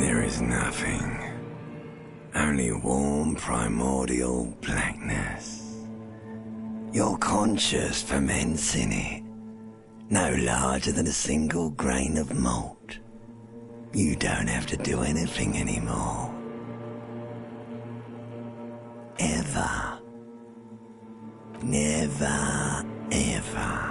There is nothing. Only warm primordial blackness. Your conscious ferments in it, no larger than a single grain of malt. You don't have to do anything anymore. Ever. Never, ever.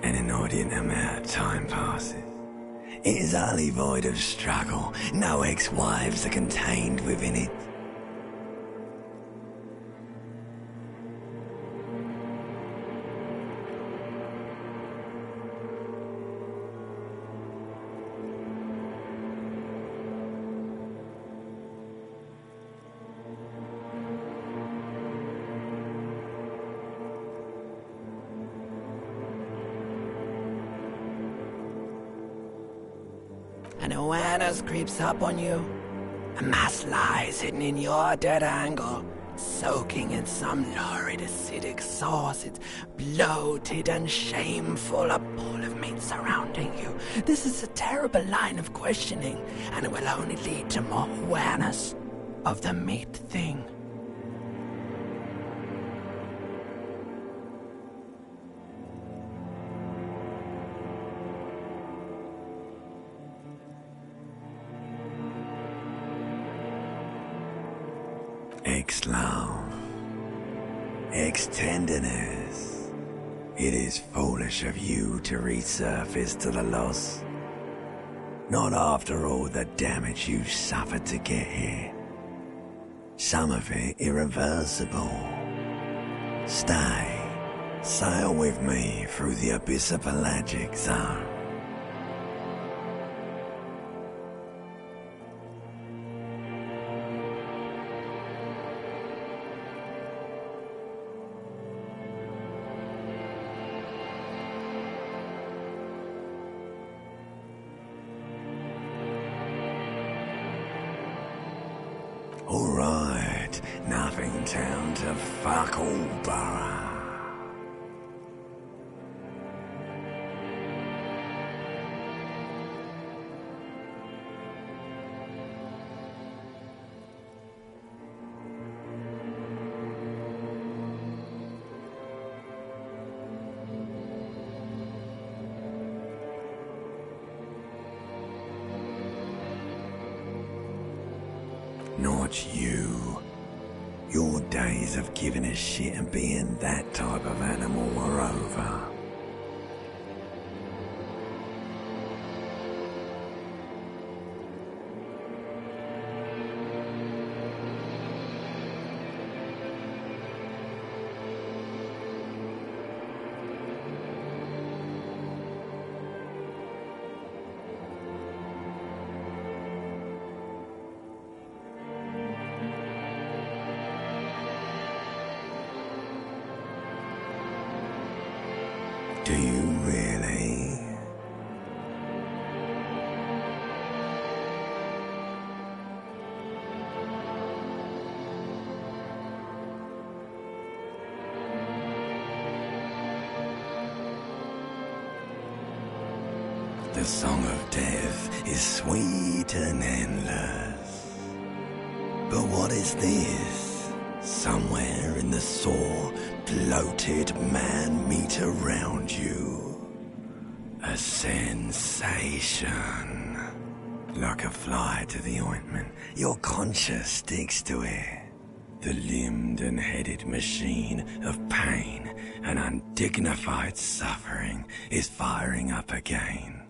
An inordinate amount of time passes. It is utterly void of struggle. No ex-wives are contained within it. An awareness creeps up on you. A mass lies hidden in your dead angle, soaking in some lurid acidic sauce. It's bloated and shameful, a pool of meat surrounding you. This is a terrible line of questioning, and it will only lead to more awareness of the meat thing. Ex-love, ex-tenderness. It is foolish of you to resurface to the loss. Not after all the damage you've suffered to get here. Some of it irreversible. Stay, sail with me through the abyss of pelagic zone. Alright, nothing down to fuck all, Borough. Not you. Your days of giving a shit and being that type of animal are over. Do you really? The song of death is sweet and endless. But what is this? Somewhere in the sore, bloated man meat around you. A sensation. Like a fly to the ointment, your conscience sticks to it. The limbed and headed machine of pain and undignified suffering is firing up again.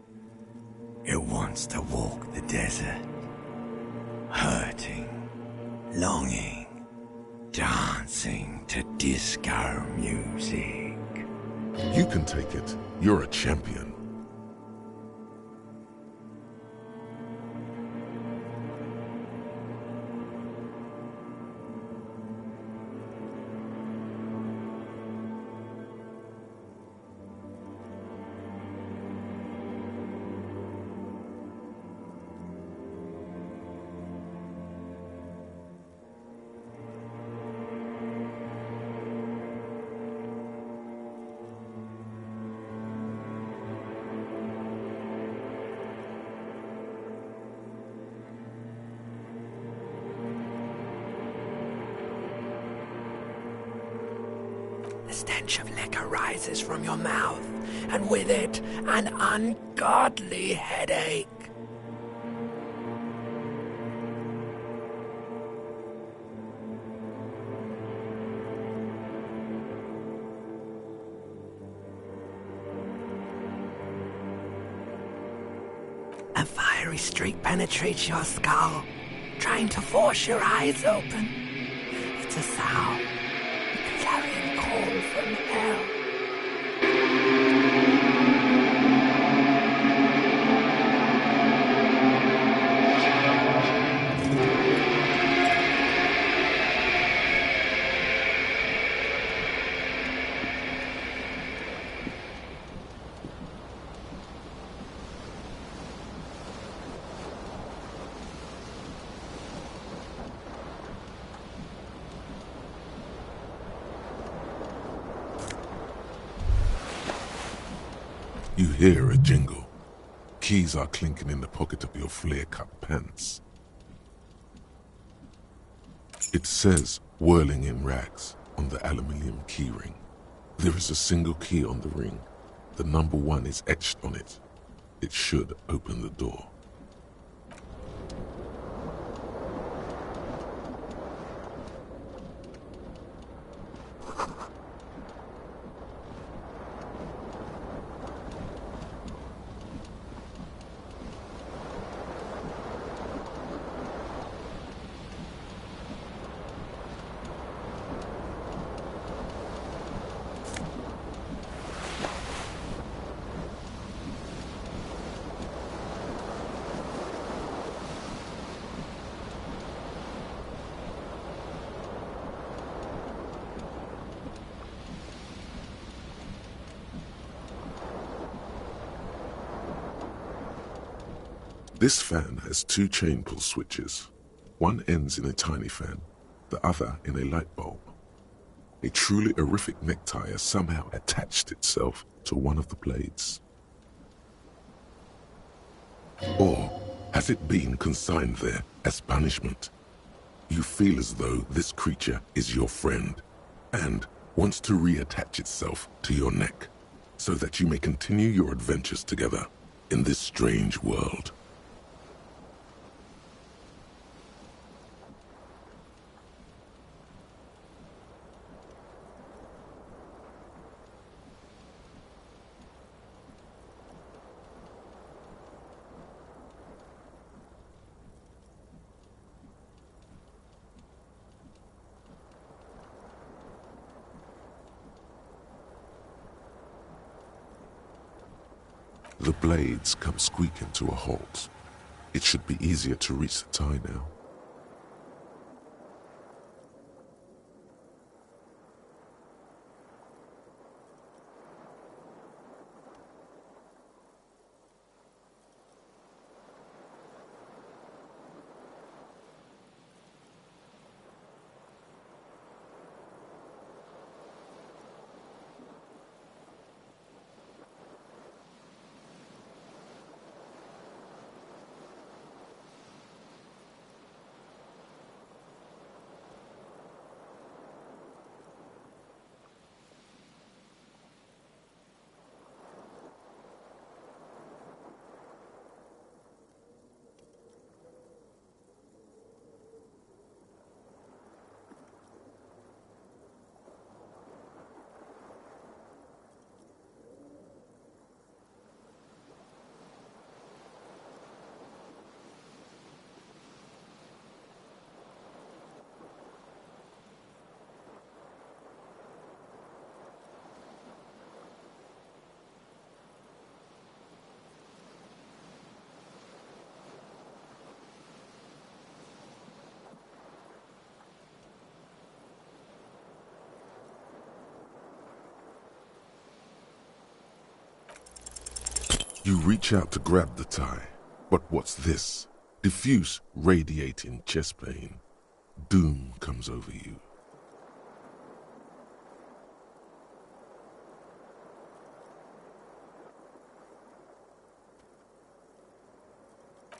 It wants to walk the desert. Hurting, longing, dancing to disco music. You can take it. You're a champion. The stench of liquor rises from your mouth, and with it, an ungodly headache. A fiery streak penetrates your skull, trying to force your eyes open. It's a sound, a clarion call from hell. You hear a jingle. Keys are clinking in the pocket of your flare-cut pants. It says, "Whirling in rags," on the aluminium keyring. There is a single key on the ring. The number 1 is etched on it. It should open the door. This fan has 2 chain pull switches. One ends in a tiny fan, the other in a light bulb. A truly horrific necktie has somehow attached itself to one of the blades. Or has it been consigned there as punishment? You feel as though this creature is your friend and wants to reattach itself to your neck so that you may continue your adventures together in this strange world. The blades come squeaking to a halt. It should be easier to reach the tie now. You reach out to grab the tie, but what's this? Diffuse, radiating chest pain. Doom comes over you.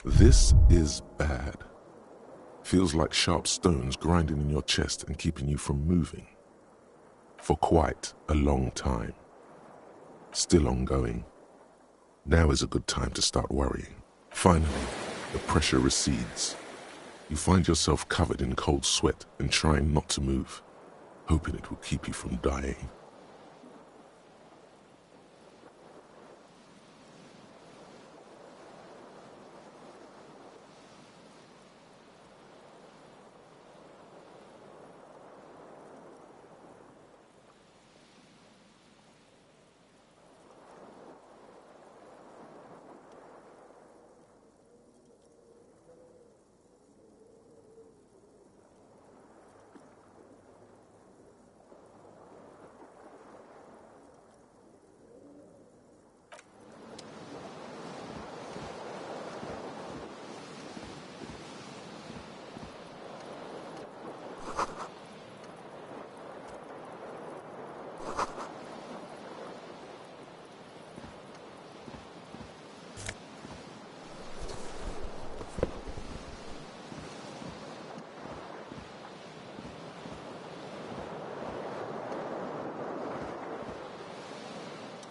This is bad. Feels like sharp stones grinding in your chest and keeping you from moving. for quite a long time. Still ongoing. Now is a good time to start worrying. Finally, the pressure recedes. You find yourself covered in cold sweat and trying not to move, hoping it will keep you from dying.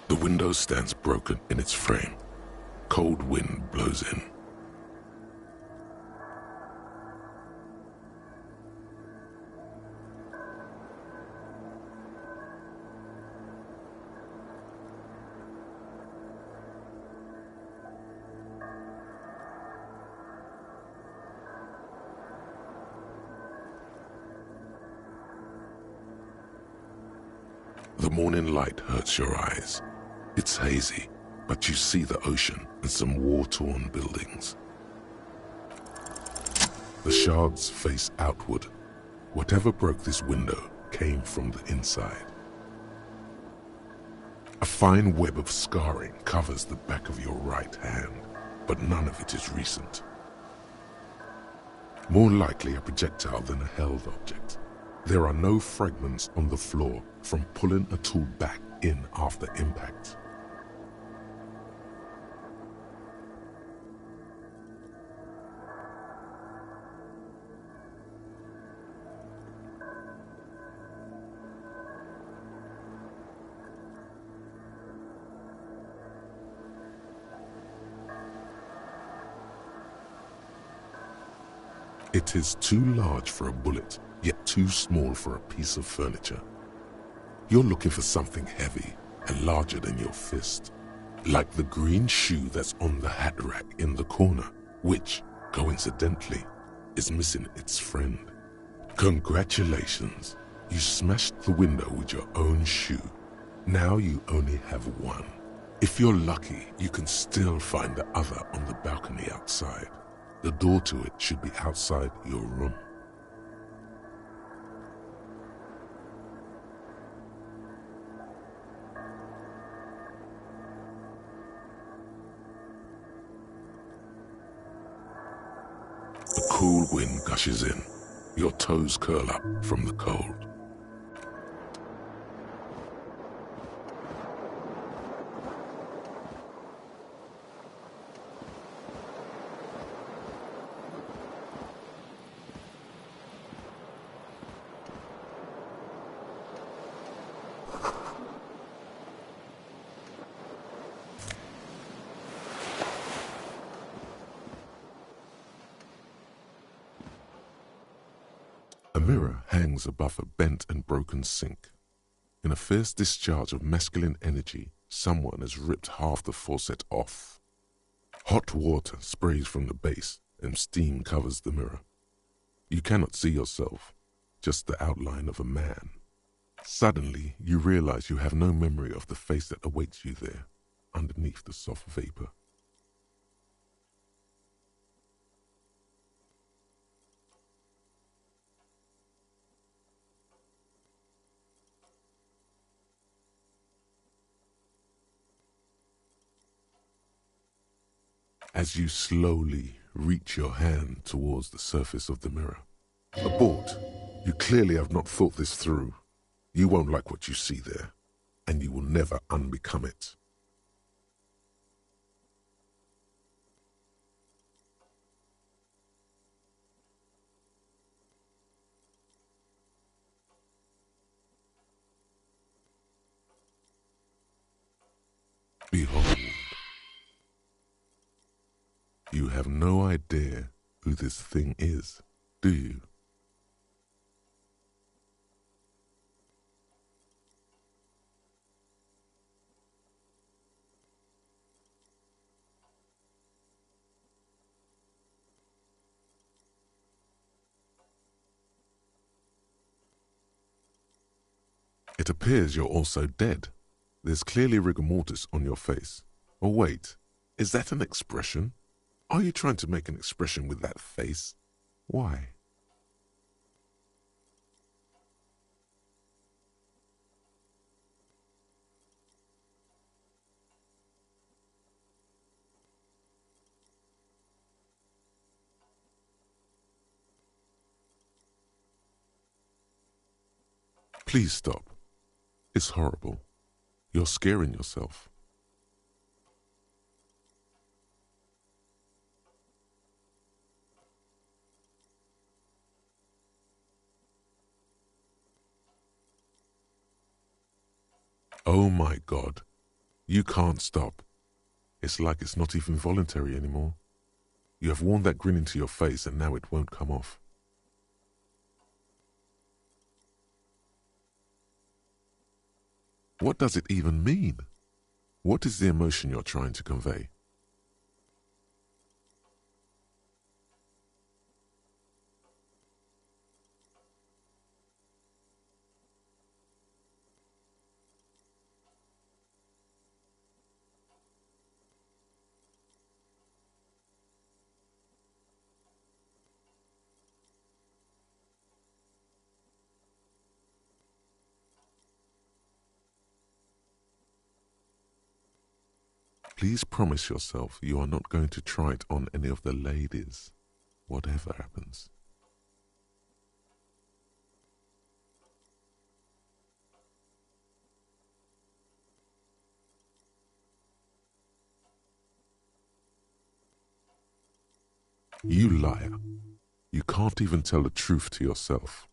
The window stands broken in its frame. Cold wind blows in. The morning light hurts your eyes. It's hazy, but you see the ocean and some war-torn buildings. The shards face outward. Whatever broke this window came from the inside. A fine web of scarring covers the back of your right hand, but none of it is recent. More likely a projectile than a held object. There are no fragments on the floor from pulling a tool back in after impact. It is too large for a bullet, yet too small for a piece of furniture. You're looking for something heavy and larger than your fist, like the green shoe that's on the hat rack in the corner, which, coincidentally, is missing its friend. Congratulations, you smashed the window with your own shoe. Now you only have one. If you're lucky, you can still find the other on the balcony outside. The door to it should be outside your room. The cool wind gushes in. Your toes curl up from the cold. A mirror hangs above a bent and broken sink. In a fierce discharge of masculine energy, someone has ripped half the faucet off. Hot water sprays from the base and steam covers the mirror. You cannot see yourself, just the outline of a man. Suddenly, you realize you have no memory of the face that awaits you there, underneath the soft vapor. As you slowly reach your hand towards the surface of the mirror. Abort. You clearly have not thought this through. You won't like what you see there, and you will never unbecome it. Behold. You have no idea who this thing is, do you? It appears you're also dead. There's clearly rigor mortis on your face. Or wait, is that an expression? Are you trying to make an expression with that face? Why? Please stop. It's horrible. You're scaring yourself. Oh my God. You can't stop. It's like it's not even voluntary anymore. You have worn that grin into your face and now it won't come off. What does it even mean? What is the emotion you're trying to convey? Please promise yourself you are not going to try it on any of the ladies, whatever happens. You liar. You can't even tell the truth to yourself.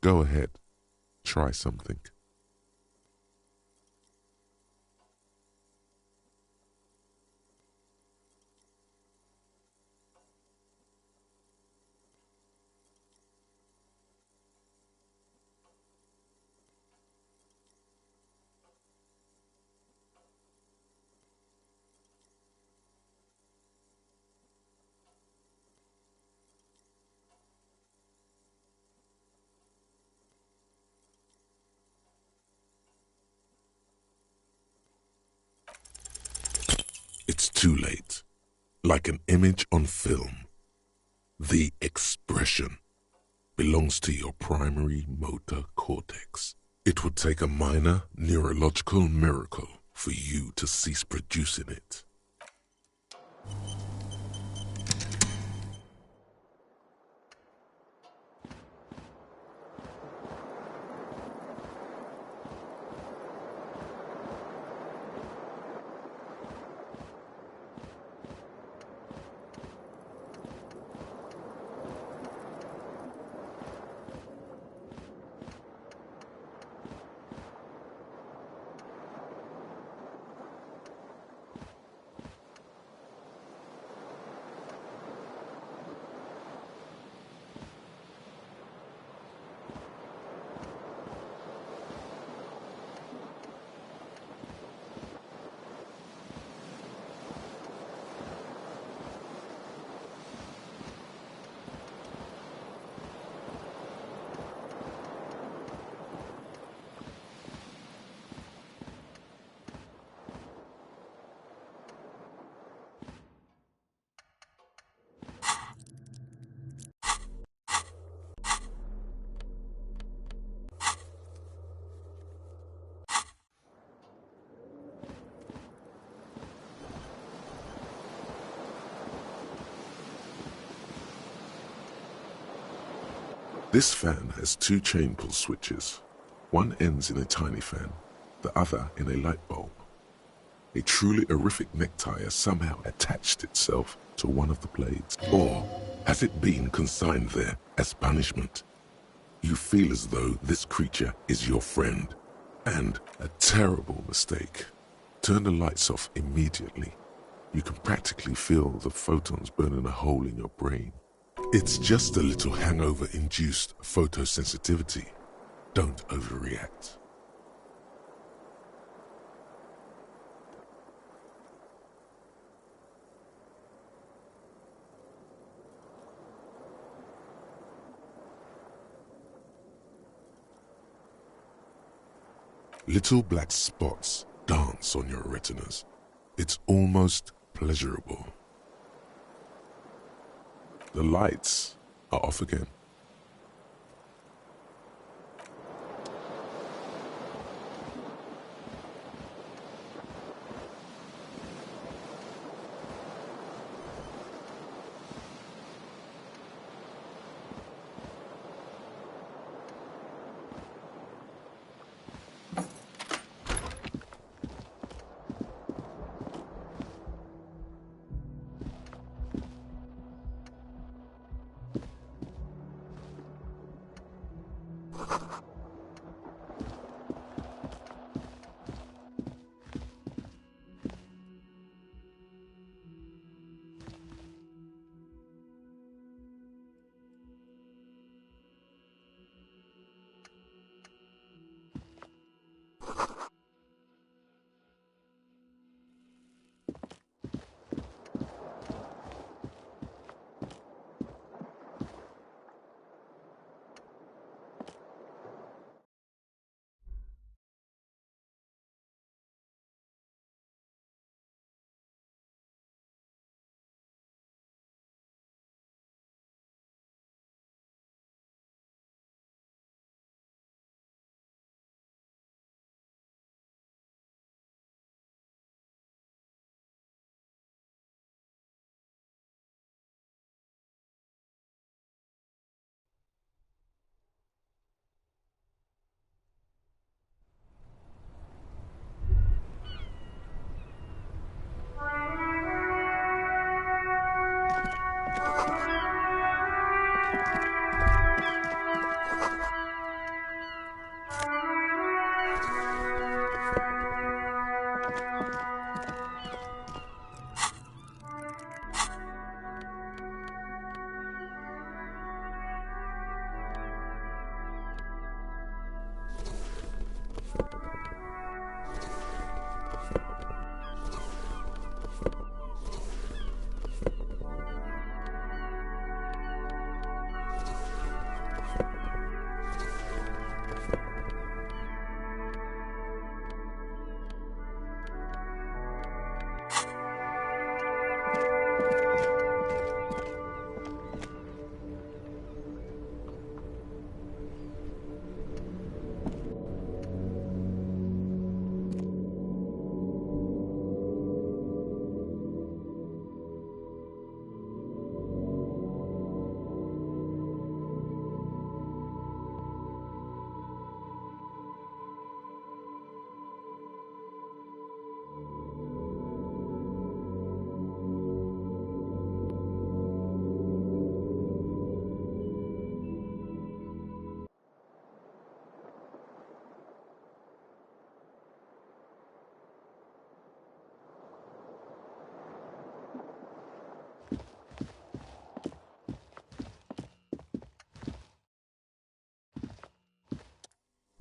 Go ahead. Try something. It's too late. Like an image on film. The expression belongs to your primary motor cortex. It would take a minor neurological miracle for you to cease producing it. This fan has two chain pull switches. One ends in a tiny fan, the other in a light bulb. A truly horrific necktie has somehow attached itself to one of the blades. Or has it been consigned there as punishment? You feel as though this creature is your friend, and a terrible mistake Turn the lights off immediately. You can practically feel the photons burning a hole in your brain. It's just a little hangover-induced photosensitivity. Don't overreact. Little black spots dance on your retinas. It's almost pleasurable. The lights are off again.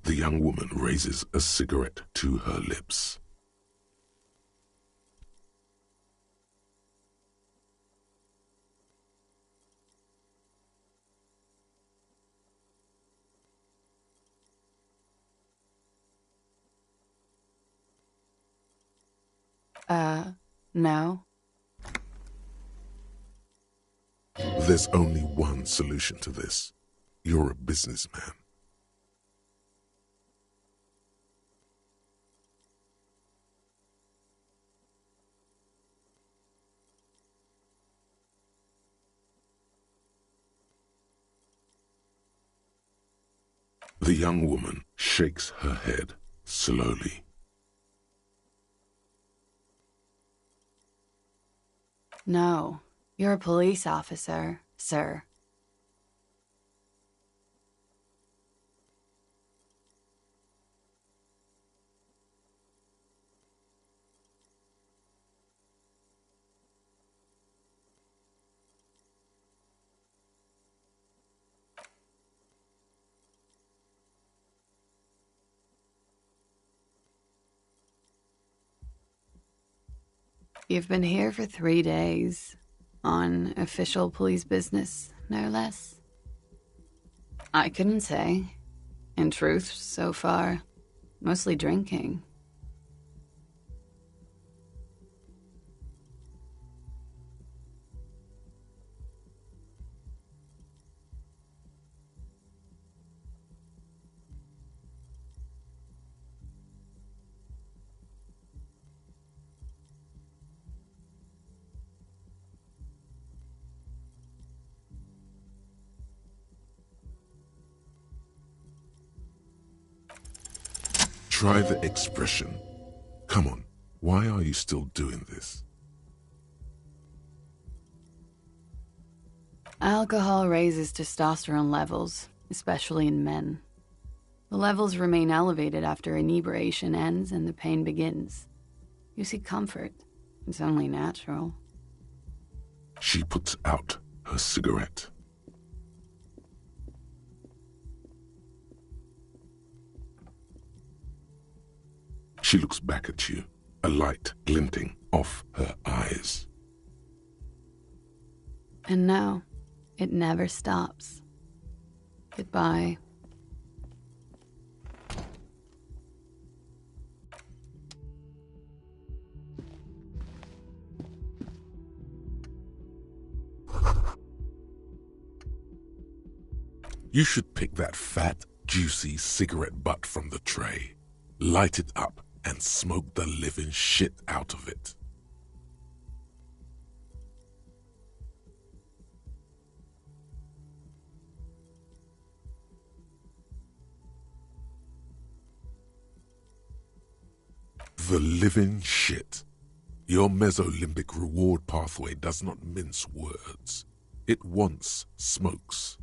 The young woman raises a cigarette to her lips. No. There's only one solution to this. You're a businessman. The young woman shakes her head slowly. No. You're a police officer, sir. You've been here for 3 days. On official police business, no less. I couldn't say. In truth, so far, mostly drinking. Try the expression. Come on, why are you still doing this? Alcohol raises testosterone levels, especially in men. The levels remain elevated after inebriation ends and the pain begins. You seek comfort. It's only natural. She puts out her cigarette. She looks back at you, a light glinting off her eyes. And now, it never stops. Goodbye. You should pick that fat, juicy cigarette butt from the tray, light it up, and smoke the living shit out of it. The living shit. Your mesolimbic reward pathway does not mince words. It wants smokes.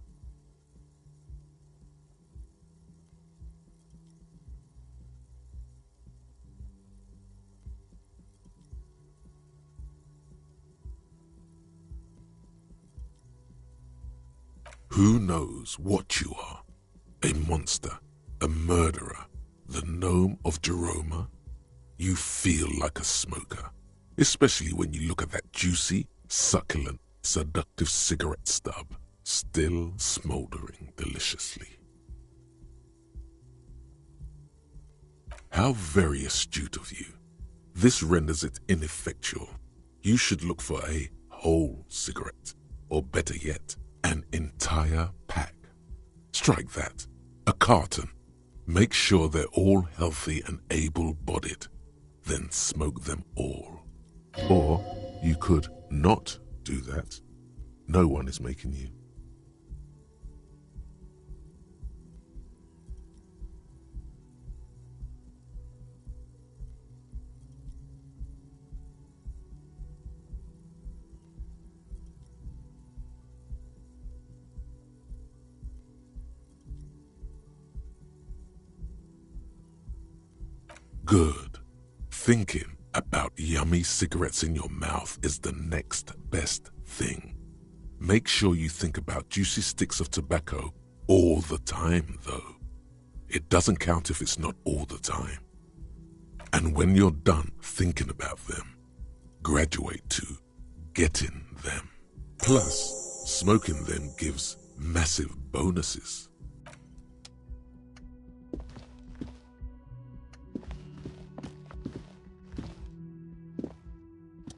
Who knows what you are? A monster, a murderer, the gnome of Jeroma? You feel like a smoker, especially when you look at that juicy, succulent, seductive cigarette stub, still smoldering deliciously. How very astute of you. This renders it ineffectual. You should look for a whole cigarette, or better yet, an entire pack. Strike that. A carton. Make sure they're all healthy and able-bodied. Then smoke them all. Or you could not do that. No one is making you. Good. Thinking about yummy cigarettes in your mouth is the next best thing. Make sure you think about juicy sticks of tobacco all the time, though. It doesn't count if it's not all the time. And when you're done thinking about them, graduate to getting them. Plus, smoking them gives massive bonuses.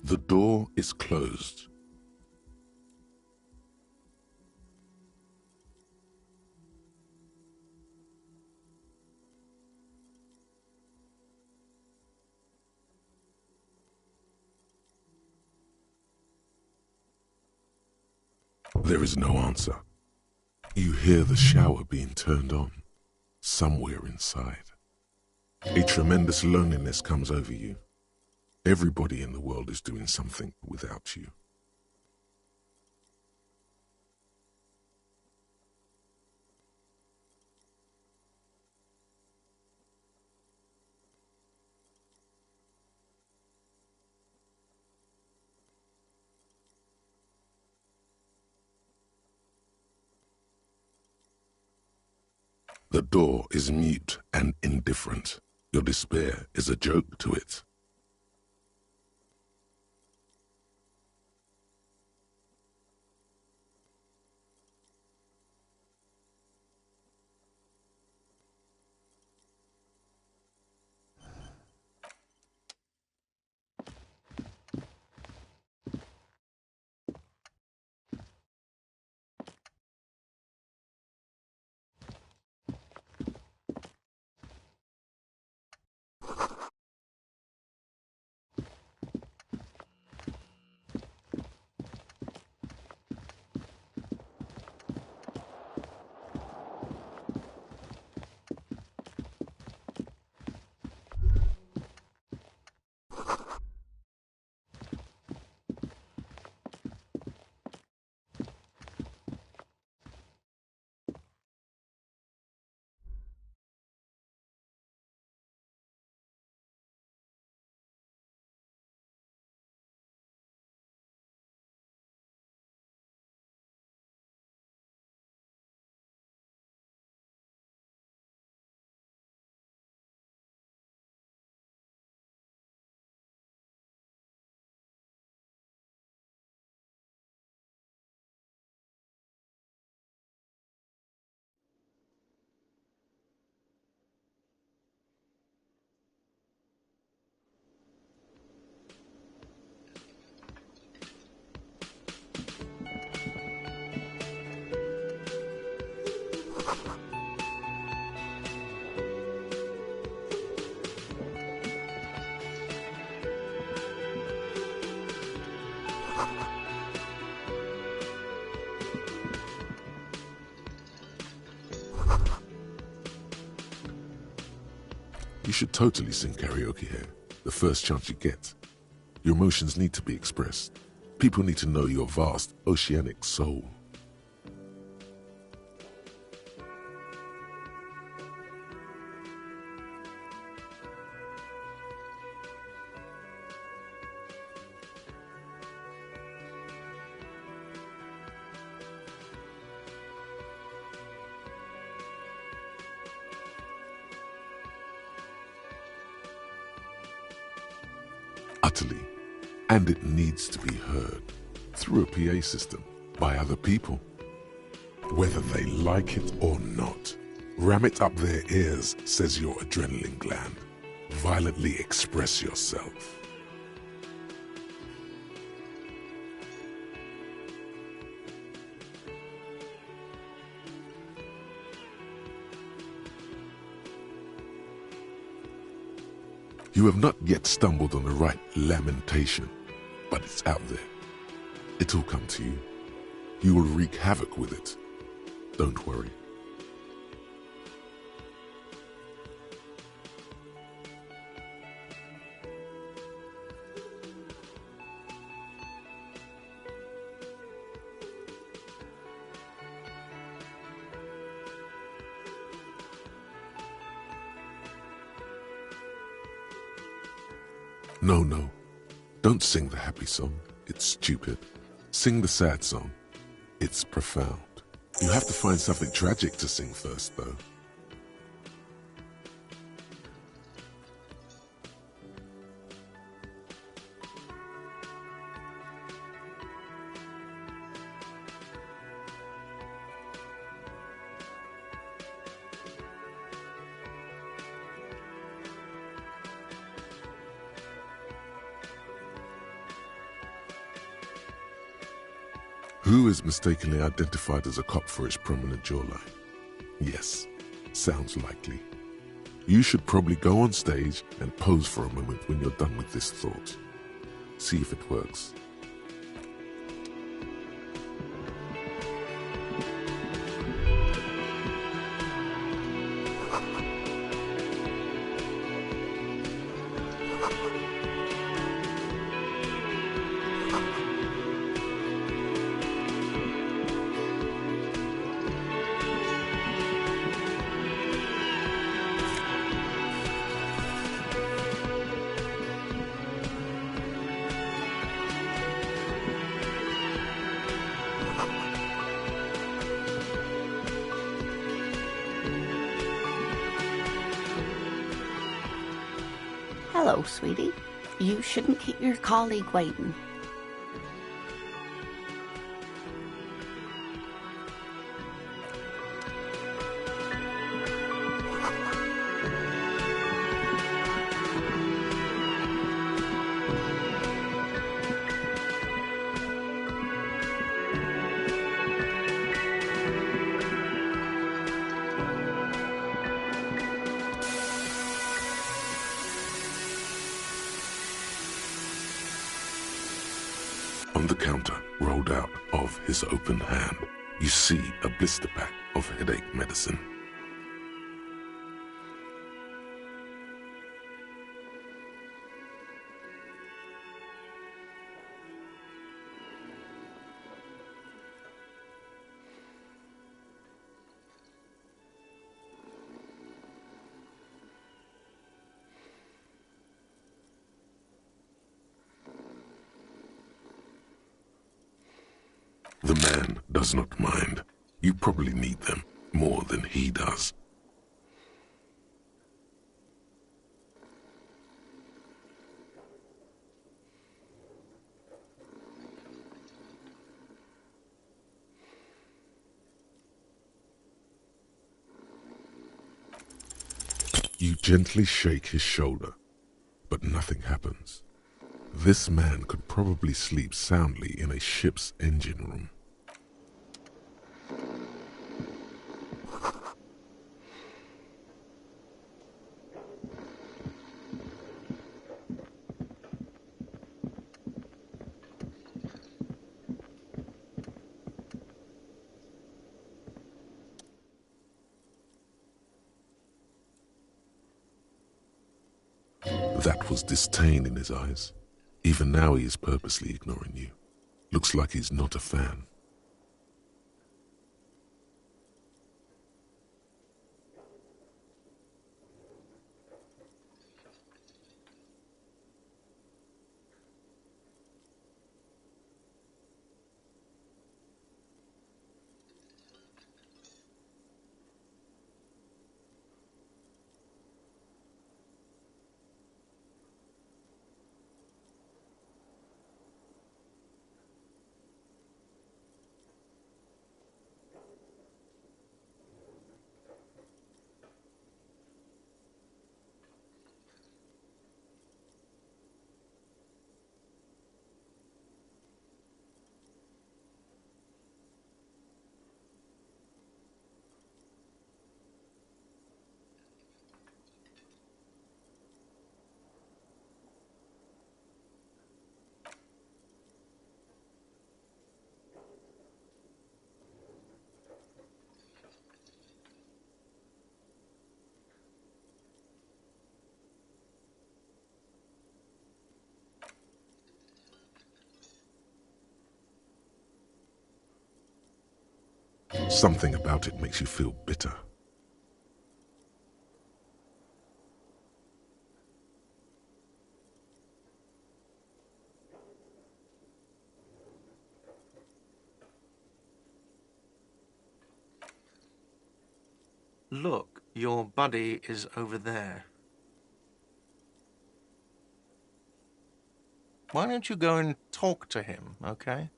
The door is closed. There is no answer. You hear the shower being turned on, somewhere inside. A tremendous loneliness comes over you. Everybody in the world is doing something without you. The door is mute and indifferent. Your despair is a joke to it. You should totally sing karaoke here, the first chance you get. Your emotions need to be expressed. People need to know your vast, oceanic soul. Utterly. And it needs to be heard through a PA system by other people. Whether they like it or not, ram it up their ears, says your adrenaline gland. Violently express yourself. You have not yet stumbled on the right lamentation, but it's out there. It'll come to you. You will wreak havoc with it. Don't worry. No. Don't sing the happy song. It's stupid. Sing the sad song. It's profound. You have to find something tragic to sing first, though. Who is mistakenly identified as a cop for his prominent jawline? Yes, sounds likely. You should probably go on stage and pose for a moment when you're done with this thought. See if it works. Hello, sweetie. You shouldn't keep your colleague waiting. On the counter, rolled out of his open hand, you see a blister pack of headache medicine. The man does not mind. You probably need them more than he does. You gently shake his shoulder, but nothing happens. This man could probably sleep soundly in a ship's engine room. That was disdain in his eyes. Even now he is purposely ignoring you. Looks like he's not a fan. Something about it makes you feel bitter. Look, your buddy is over there. Why don't you go and talk to him, okay?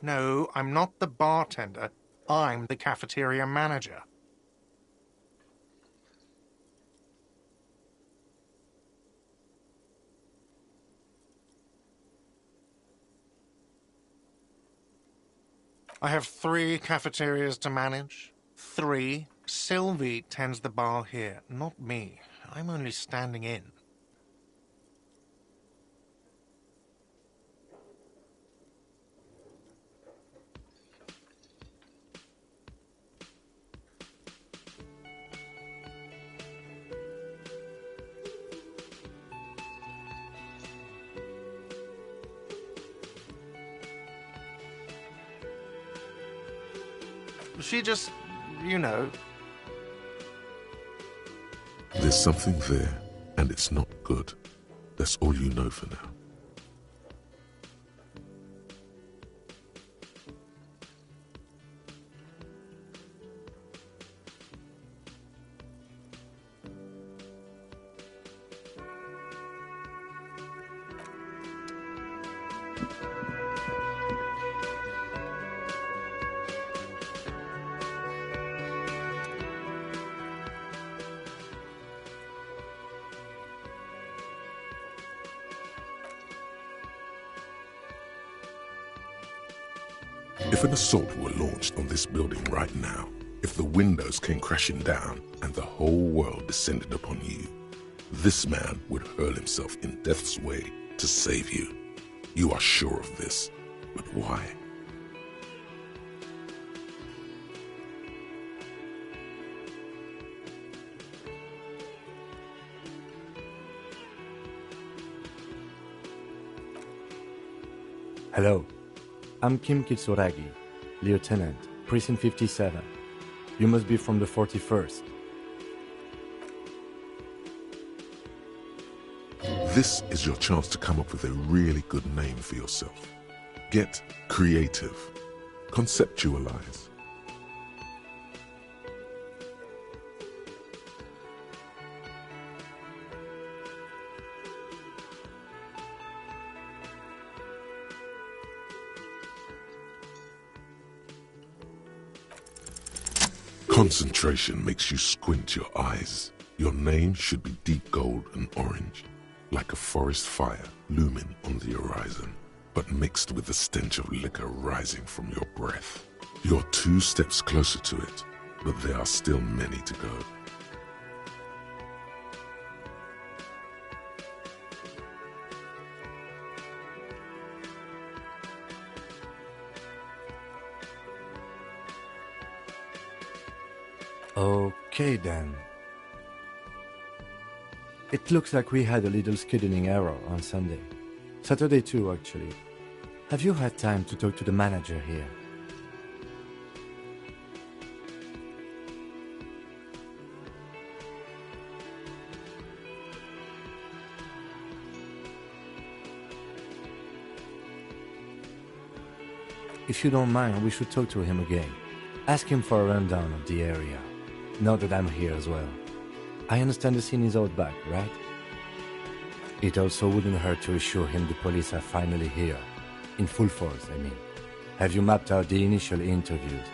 No, I'm not the bartender. I'm the cafeteria manager. I have 3 cafeterias to manage. 3. Sylvie tends the bar here, not me. I'm only standing in. She just, you know. There's something there, and it's not good. That's all you know for now. If an assault were launched on this building right now, if the windows came crashing down and the whole world descended upon you, this man would hurl himself in death's way to save you. You are sure of this, but why? Hello, I'm Kim Kitsuragi, Lieutenant, Precinct 57. You must be from the 41st. This is your chance to come up with a really good name for yourself. Get creative. Conceptualize. Concentration makes you squint your eyes. Your name should be deep gold and orange, like a forest fire looming on the horizon, but mixed with the stench of liquor rising from your breath. You're 2 steps closer to it, but there are still many to go. Okay then. It looks like we had a little scheduling error on Sunday. Saturday too, actually. Have you had time to talk to the manager here? If you don't mind, we should talk to him again. Ask him for a rundown of the area. Now that I'm here as well. I understand the scene is out back, right? It also wouldn't hurt to assure him the police are finally here. In full force, I mean. Have you mapped out the initial interviews?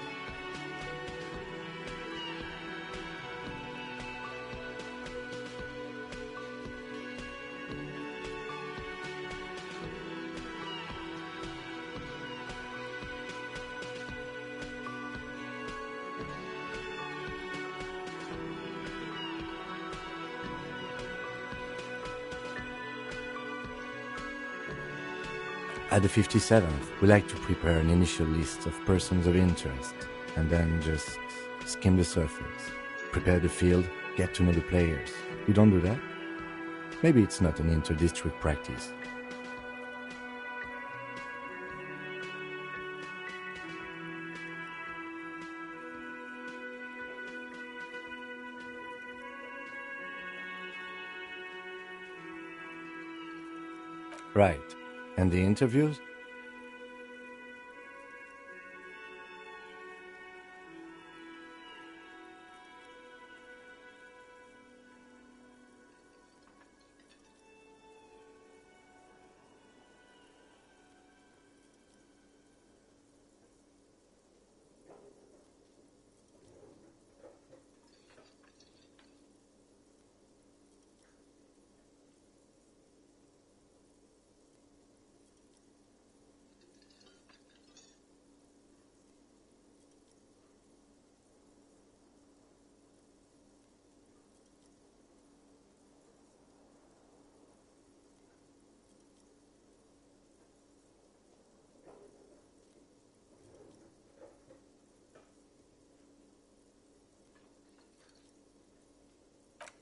At the 57th, we like to prepare an initial list of persons of interest, and then just skim the surface. Prepare the field, get to know the players. You don't do that? Maybe it's not an inter-district practice. Right. And the interviews?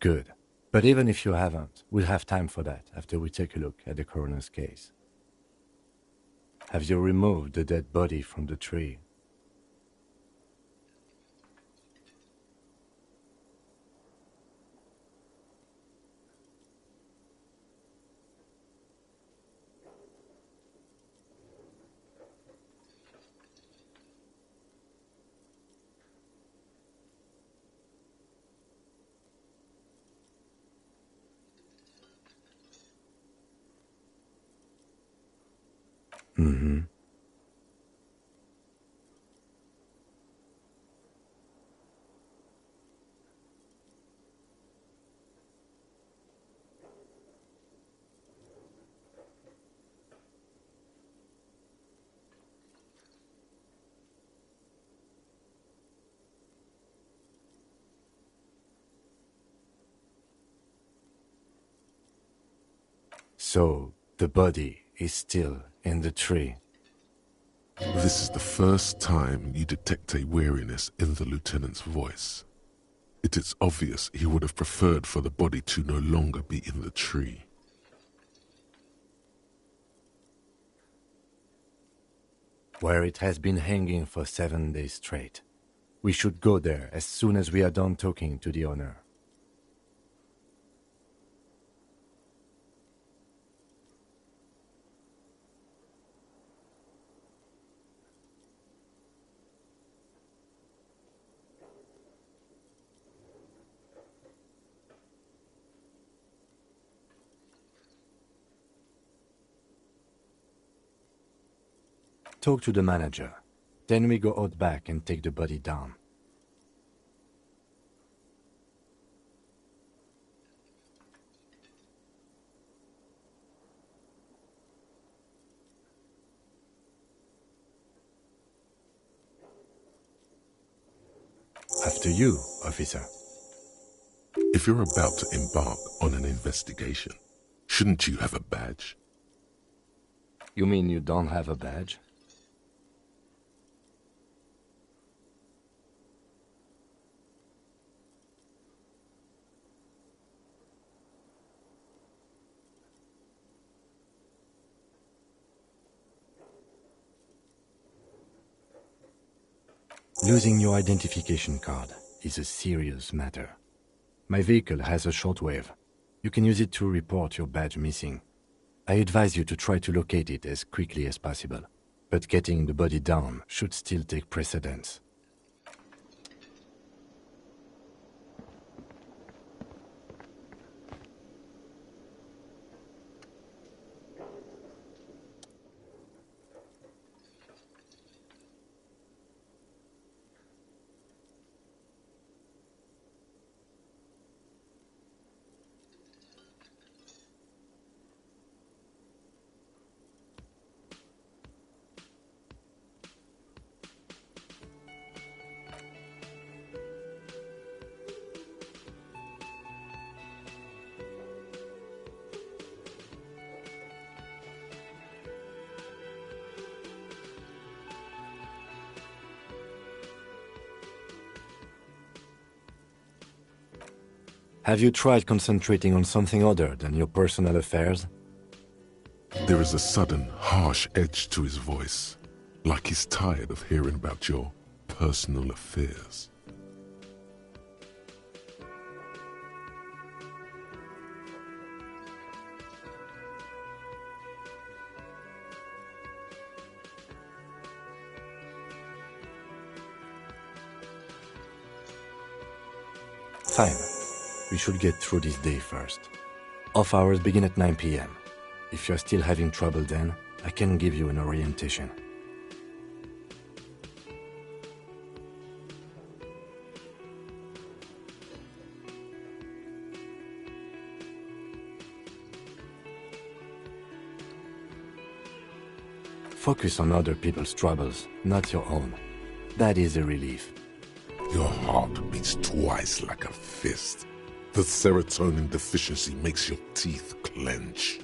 Good. But even if you haven't, we'll have time for that after we take a look at the coroner's case. Have you removed the dead body from the tree? Mm-hmm. So, the body is still in the tree. This is the first time you detect a weariness in the lieutenant's voice. It is obvious he would have preferred for the body to no longer be in the tree. Where it has been hanging for 7 days straight. We should go there as soon as we are done talking to the owner. Talk to the manager. Then we go out back and take the body down. to you, officer. If you're about to embark on an investigation, shouldn't you have a badge? You mean you don't have a badge? Losing your identification card is a serious matter. My vehicle has a shortwave. You can use it to report your badge missing. I advise you to try to locate it as quickly as possible, but getting the body down should still take precedence. Have you tried concentrating on something other than your personal affairs? There is a sudden, harsh edge to his voice, like he's tired of hearing about your personal affairs. Fine. We should get through this day first. Off hours begin at 9 p.m. If you're still having trouble then, I can give you an orientation. Focus on other people's troubles, not your own. That is a relief. Your heart beats twice like a fist. The serotonin deficiency makes your teeth clench.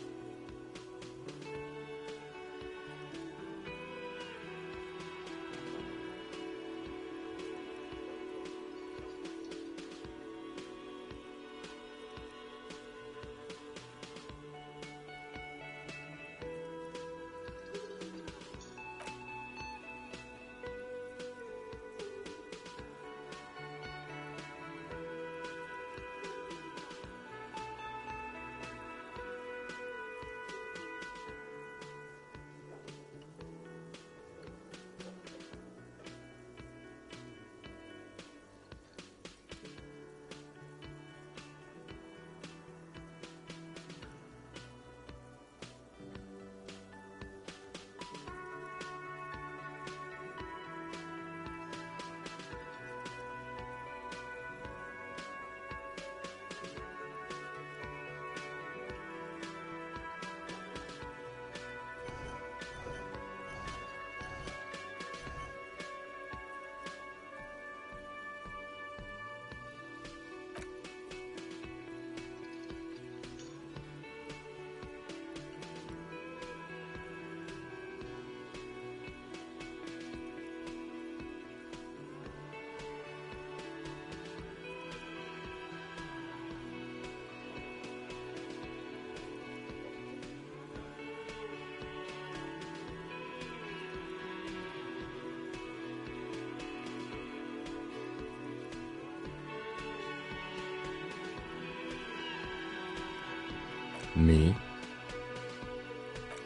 Me?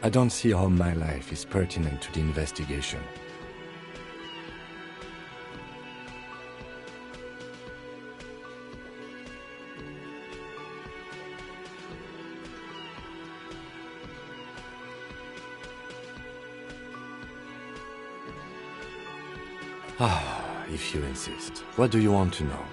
I don't see how my life is pertinent to the investigation. If you insist. What do you want to know?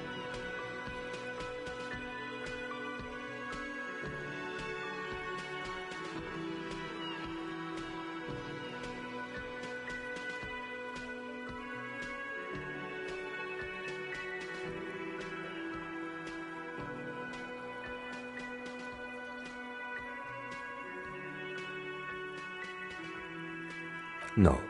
No.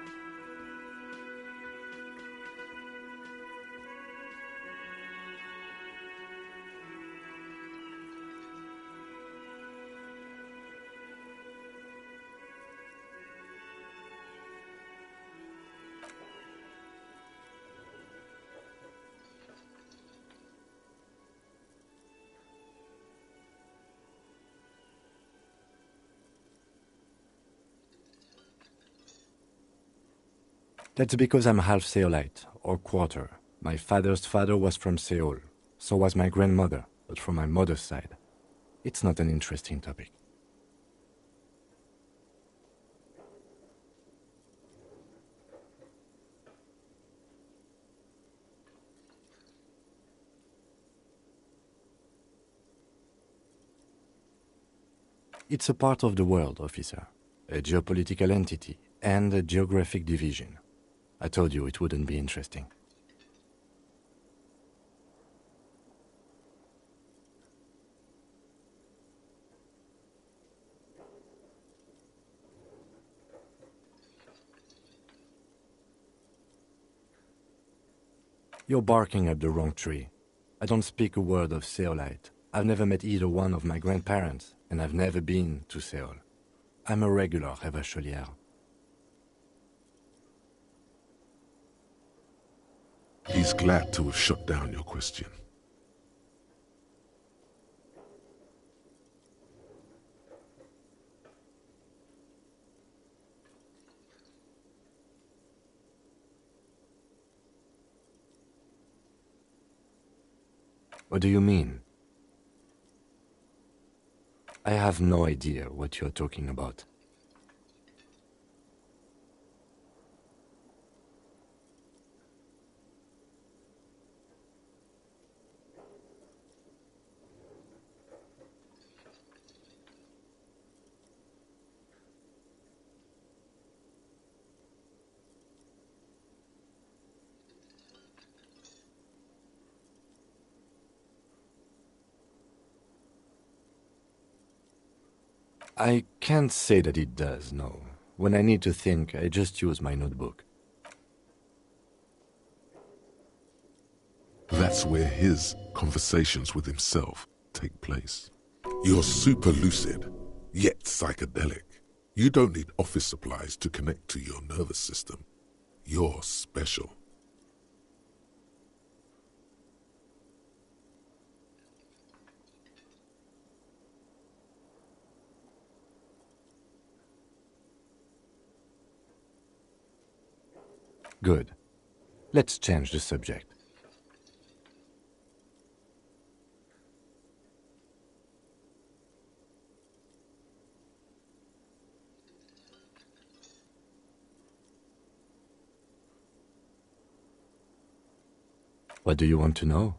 That's because I'm half Seolite, or quarter. My father's father was from Seoul. So was my grandmother, but from my mother's side. It's not an interesting topic. It's a part of the world, officer. A geopolitical entity and a geographic division. I told you it wouldn't be interesting. You're barking up the wrong tree. I don't speak a word of Seolite. I've never met either one of my grandparents, and I've never been to Seoul. I'm a regular Revacholière. He's glad to have shut down your question. What do you mean? I have no idea what you're talking about. I can't say that it does, no. When I need to think, I just use my notebook. That's where his conversations with himself take place. You're super lucid, yet psychedelic. You don't need office supplies to connect to your nervous system. You're special. Good. Let's change the subject. What do you want to know?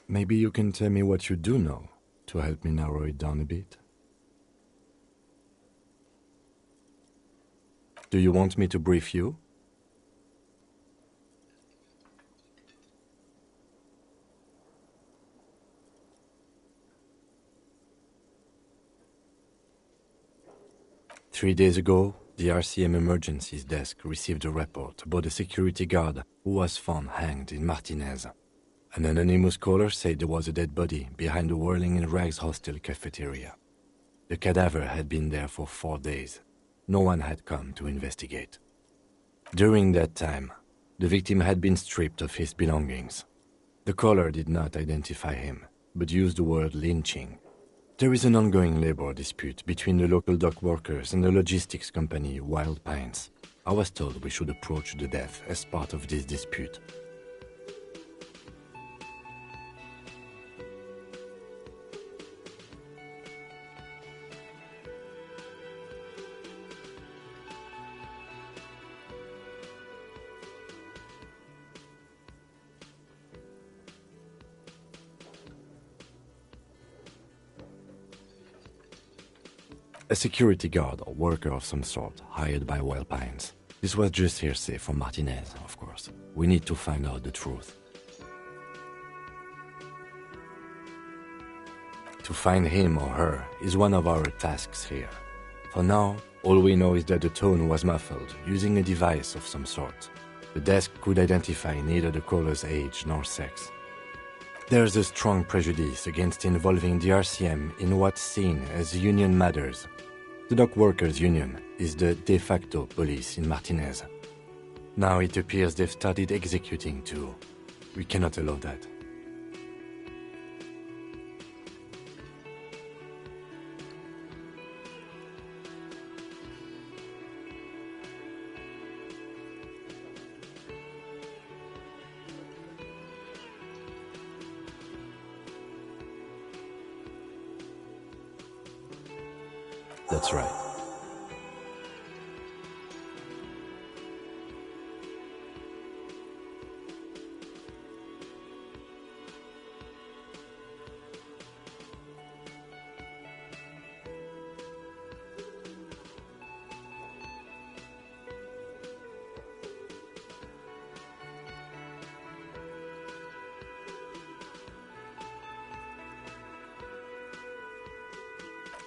Maybe you can tell me what you do know to help me narrow it down a bit. Do you want me to brief you? Three days ago, the RCM Emergencies Desk received a report about a security guard who was found hanged in Martinez. An anonymous caller said there was a dead body behind the Whirling in Rags hostel cafeteria. The cadaver had been there for 4 days. No one had come to investigate. During that time, the victim had been stripped of his belongings. The caller did not identify him, but used the word lynching. There is an ongoing labor dispute between the local dock workers and the logistics company Wild Pines. I was told we should approach the death as part of this dispute. A security guard or worker of some sort hired by Wild Pines. This was just hearsay from Martinez, of course. We need to find out the truth. To find him or her is one of our tasks here. For now, all we know is that the tone was muffled, using a device of some sort. The desk could identify neither the caller's age nor sex. There's a strong prejudice against involving the RCM in what's seen as union matters. The Dock Workers Union is the de facto police in Martinez. Now it appears they've started executing too. We cannot allow that. That's right.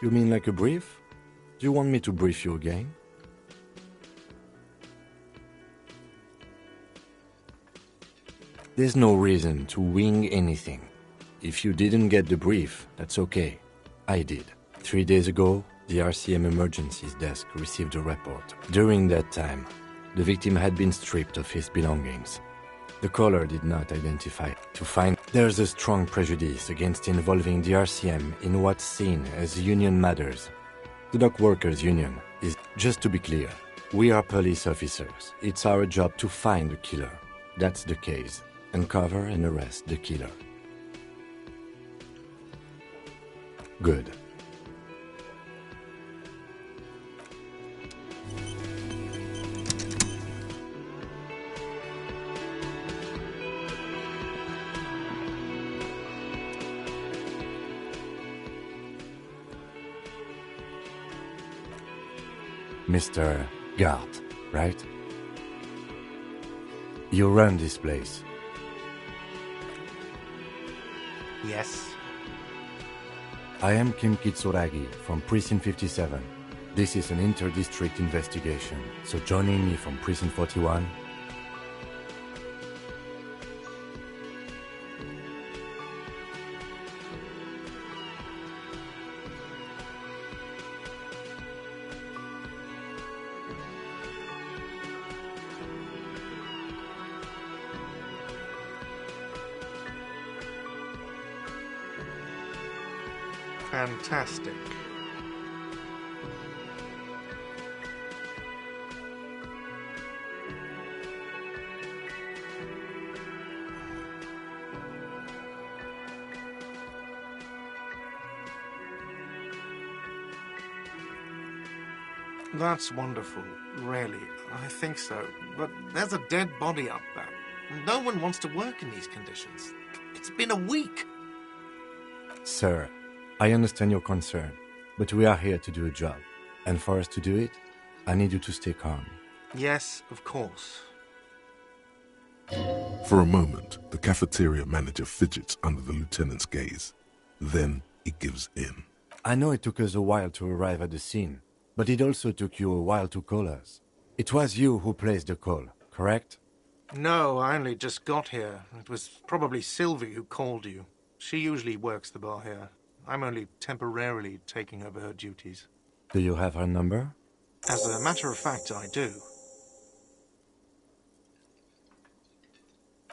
You mean like a brief? Do you want me to brief you again? There's no reason to wing anything. If you didn't get the brief, that's okay. I did. 3 days ago, the RCM Emergencies Desk received a report. During that time, the victim had been stripped of his belongings. The caller did not identify. To find there's a strong prejudice against involving the RCM in what's seen as union matters. The Dock Workers Union is, just to be clear, we are police officers. It's our job to find the killer. That's the case. Uncover and arrest the killer. Good. Mr. Gart, right? You run this place. Yes. I am Kim Kitsuragi from Precinct 57. This is an inter-district investigation, so joining me from Precinct 41... Fantastic. That's wonderful, really. I think so. But there's a dead body up there. No one wants to work in these conditions. It's been a week. Sir, I understand your concern, but we are here to do a job. And for us to do it, I need you to stay calm. Yes, of course. For a moment, the cafeteria manager fidgets under the lieutenant's gaze. Then he gives in. I know it took us a while to arrive at the scene, but it also took you a while to call us. It was you who placed the call, correct? No, I only just got here. It was probably Sylvie who called you. She usually works the bar here. I'm only temporarily taking over her duties. Do you have her number? As a matter of fact, I do.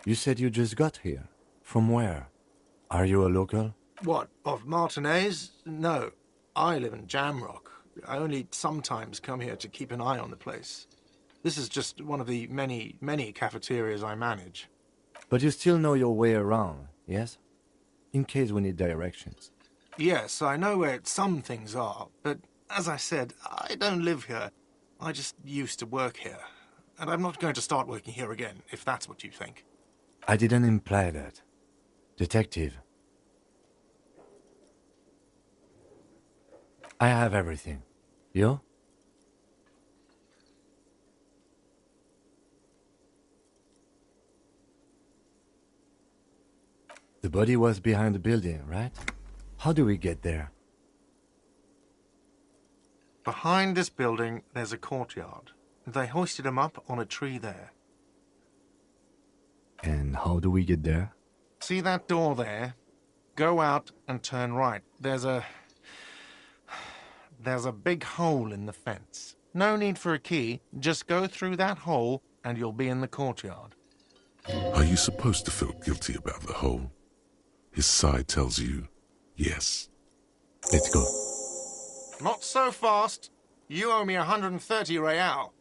You said you just got here. From where? Are you a local? What, of Martinez? No, I live in Jamrock. I only sometimes come here to keep an eye on the place. This is just one of the many, many cafeterias I manage. But you still know your way around, yes? In case we need directions. Yes, I know where some things are, but as I said, I don't live here. I just used to work here. And I'm not going to start working here again, if that's what you think. I didn't imply that. Detective. I have everything. You? The body was behind the building, right? How do we get there? Behind this building, there's a courtyard. They hoisted him up on a tree there. And how do we get there? See that door there? Go out and turn right. There's a big hole in the fence. No need for a key. Just go through that hole and you'll be in the courtyard. Are you supposed to feel guilty about the hole? His side tells you, yes. Let's go. Not so fast. You owe me 130 real.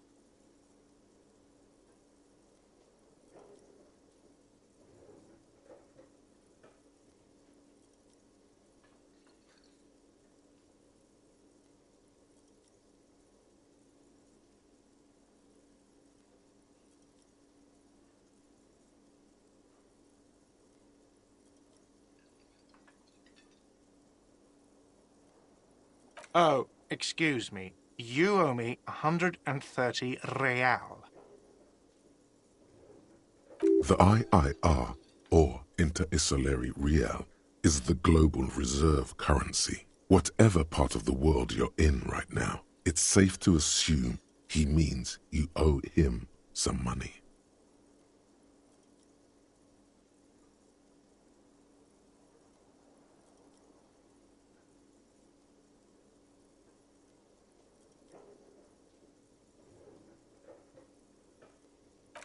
Oh, excuse me. You owe me 130 real. The IIR, or Inter-Isolari Real, is the global reserve currency. Whatever part of the world you're in right now, it's safe to assume he means you owe him some money.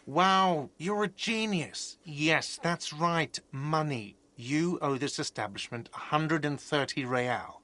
Wow, you're a genius. Yes, that's right, money. You owe this establishment 130 real.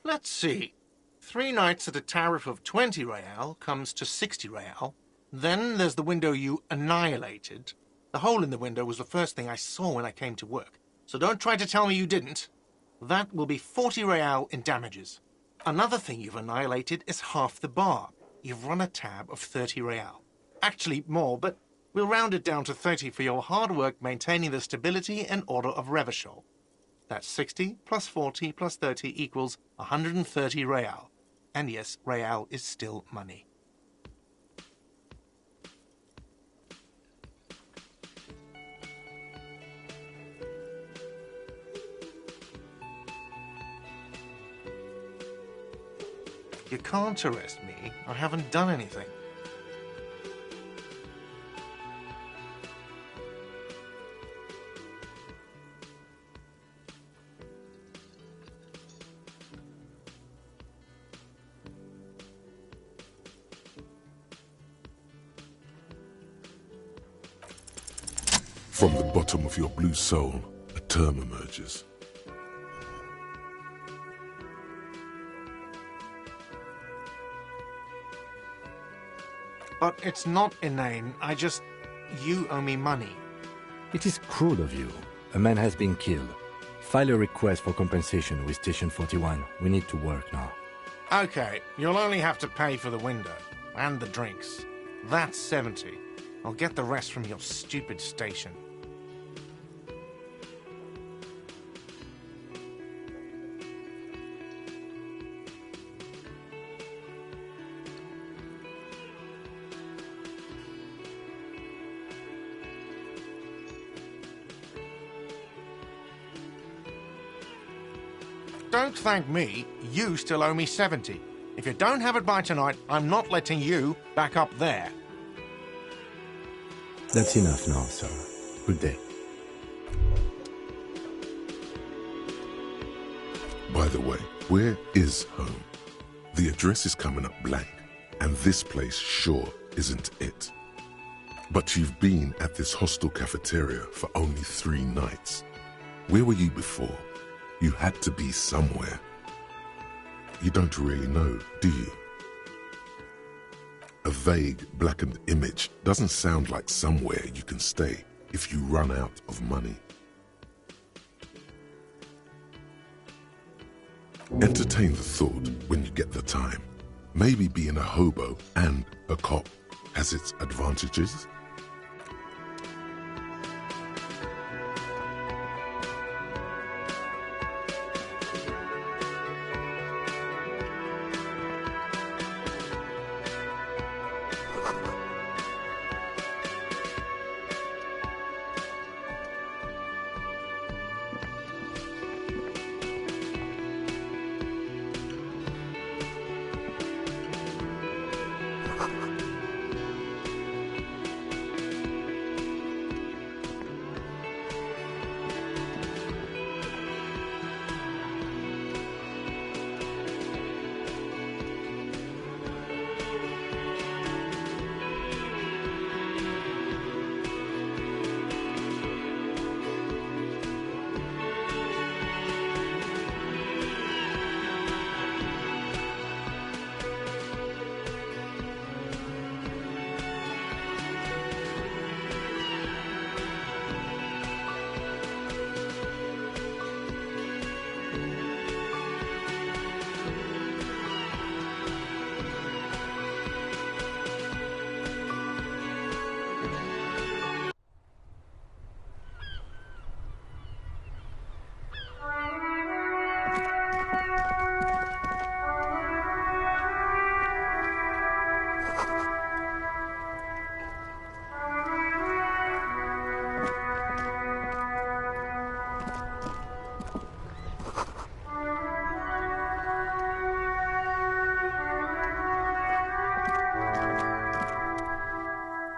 Let's see. 3 nights at a tariff of 20 real comes to 60 real. Then there's the window you annihilated. The hole in the window was the first thing I saw when I came to work. So don't try to tell me you didn't. That will be 40 real in damages. Another thing you've annihilated is half the bar. You've run a tab of 30 real. Actually more, but we'll round it down to 30 for your hard work maintaining the stability and order of Revachol. That's 60 plus 40 plus 30 equals 130 real. And yes, real is still money. You can't arrest me. I haven't done anything. From the bottom of your blue soul, a term emerges. But it's not inane. You owe me money. It is cruel of you. A man has been killed. File a request for compensation with Station 41. We need to work now. Okay, you'll only have to pay for the window. And the drinks. That's 70. I'll get the rest from your stupid station. Don't thank me. You still owe me 70. If you don't have it by tonight, I'm not letting you back up there. That's enough now, sir. Good day. By the way, where is home? The address is coming up blank, and this place sure isn't it. But you've been at this hostel cafeteria for only 3 nights. Where were you before? You had to be somewhere. You don't really know, do you? A vague, blackened image doesn't sound like somewhere you can stay if you run out of money. Entertain the thought when you get the time. Maybe being a hobo and a cop has its advantages?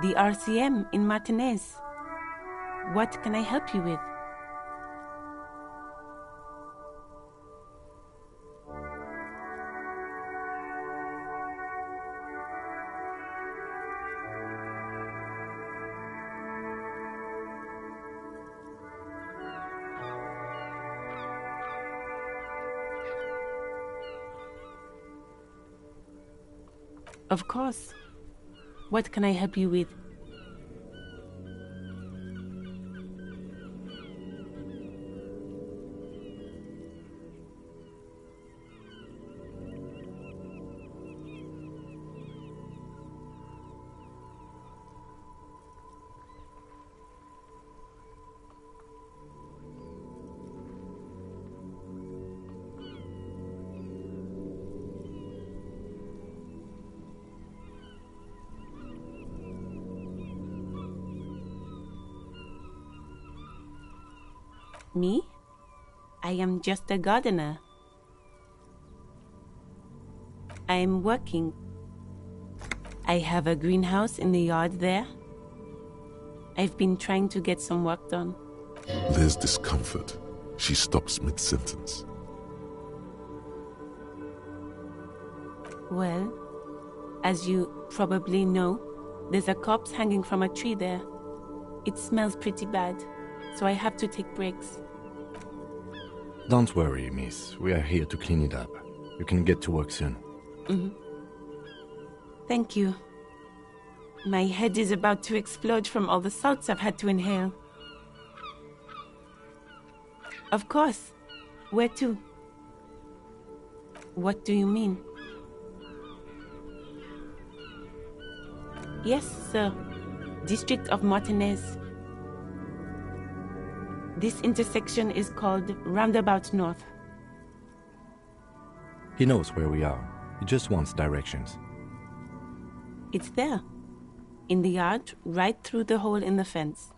The RCM in Martinez. What can I help you with? Of course. What can I help you with? Me? I am just a gardener. I am working. I have a greenhouse in the yard there. I've been trying to get some work done. There's discomfort. She stops mid-sentence. Well, as you probably know, there's a corpse hanging from a tree there. It smells pretty bad, so I have to take breaks. Don't worry, miss. We are here to clean it up. You can get to work soon. Thank you. My head is about to explode from all the salts I've had to inhale. Of course. Where to? What do you mean? Yes, sir. District of Martinez. This intersection is called Roundabout North. He knows where we are. He just wants directions. It's there. In the yard, right through the hole in the fence.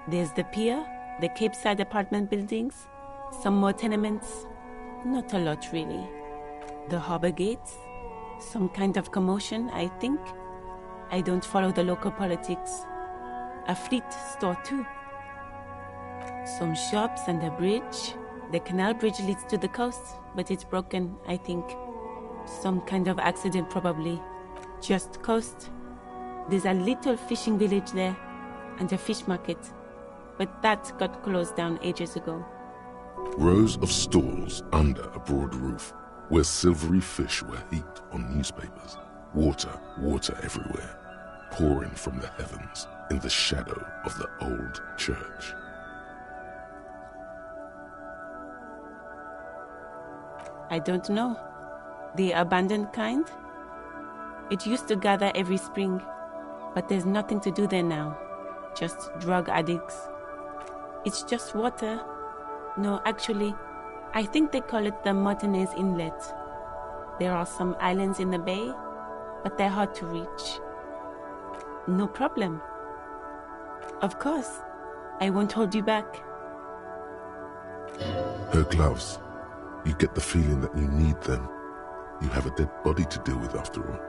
There's the pier, the Cape Side apartment buildings, some more tenements. Not a lot, really. The harbor gates. Some kind of commotion, I think. I don't follow the local politics. A fleet store, too. Some shops and a bridge. The canal bridge leads to the coast, but it's broken, I think. Some kind of accident, probably. Just coast. There's a little fishing village there, and a fish market. But that got closed down ages ago. Rows of stalls under a broad roof, where silvery fish were heaped on newspapers. Water everywhere, pouring from the heavens in the shadow of the old church. I don't know. The abandoned kind? It used to gather every spring, but there's nothing to do there now. Just drug addicts. It's just water. No, actually, I think they call it the Martinez Inlet. There are some islands in the bay, but they're hard to reach. No problem. Of course, I won't hold you back. Her gloves. You get the feeling that you need them. You have a dead body to deal with after all.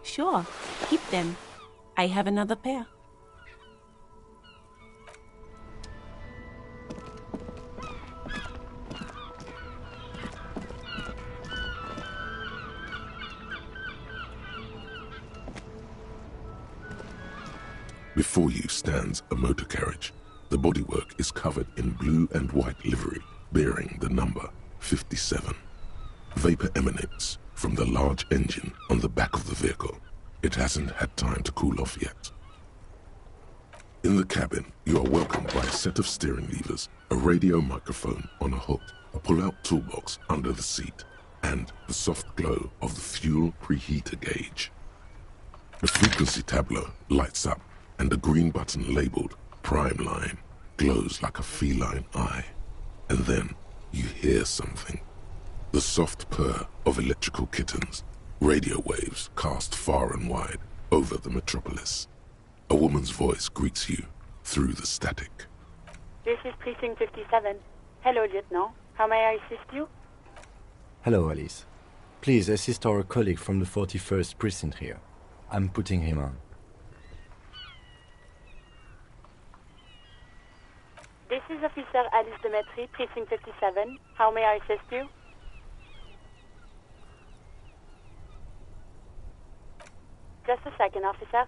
Sure, keep them. I have another pair. Before you stands a motor carriage. The bodywork is covered in blue and white livery, bearing the number 57. Vapor emanates from the large engine on the back of the vehicle. It hasn't had time to cool off yet. In the cabin, you are welcomed by a set of steering levers, a radio microphone on a hook, a pull-out toolbox under the seat, and the soft glow of the fuel preheater gauge. The frequency tableau lights up, and the green button labeled Prime Line glows like a feline eye. And then you hear something. The soft purr of electrical kittens, radio waves cast far and wide over the metropolis. A woman's voice greets you through the static. This is Precinct 57. Hello, Lieutenant. How may I assist you? Hello, Alice. Please assist our colleague from the 41st Precinct here. I'm putting him on. This is Officer Alice Demetri, Precinct 57. How may I assist you? Just a second, officer.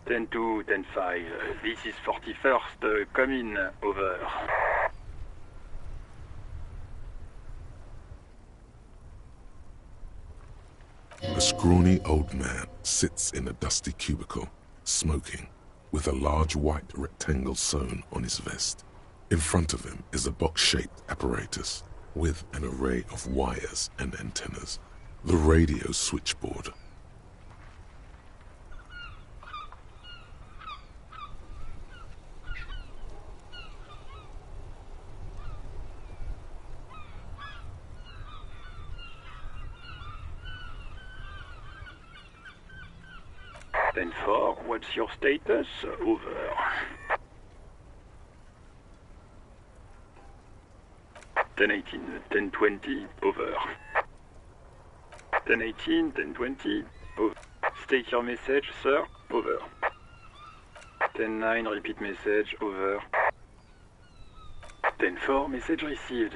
Ten 2, 10-5. This is 41st. Come in. Over. A scrawny old man sits in a dusty cubicle, smoking, with a large white rectangle sewn on his vest. In front of him is a box-shaped apparatus with an array of wires and antennas. The radio switchboard. Ten 4, what's your status? Over. Ten 18, 10-20, over. 10-18, 10-20, over. State your message, sir, over. 10-9, repeat message, over. 10-4, message received.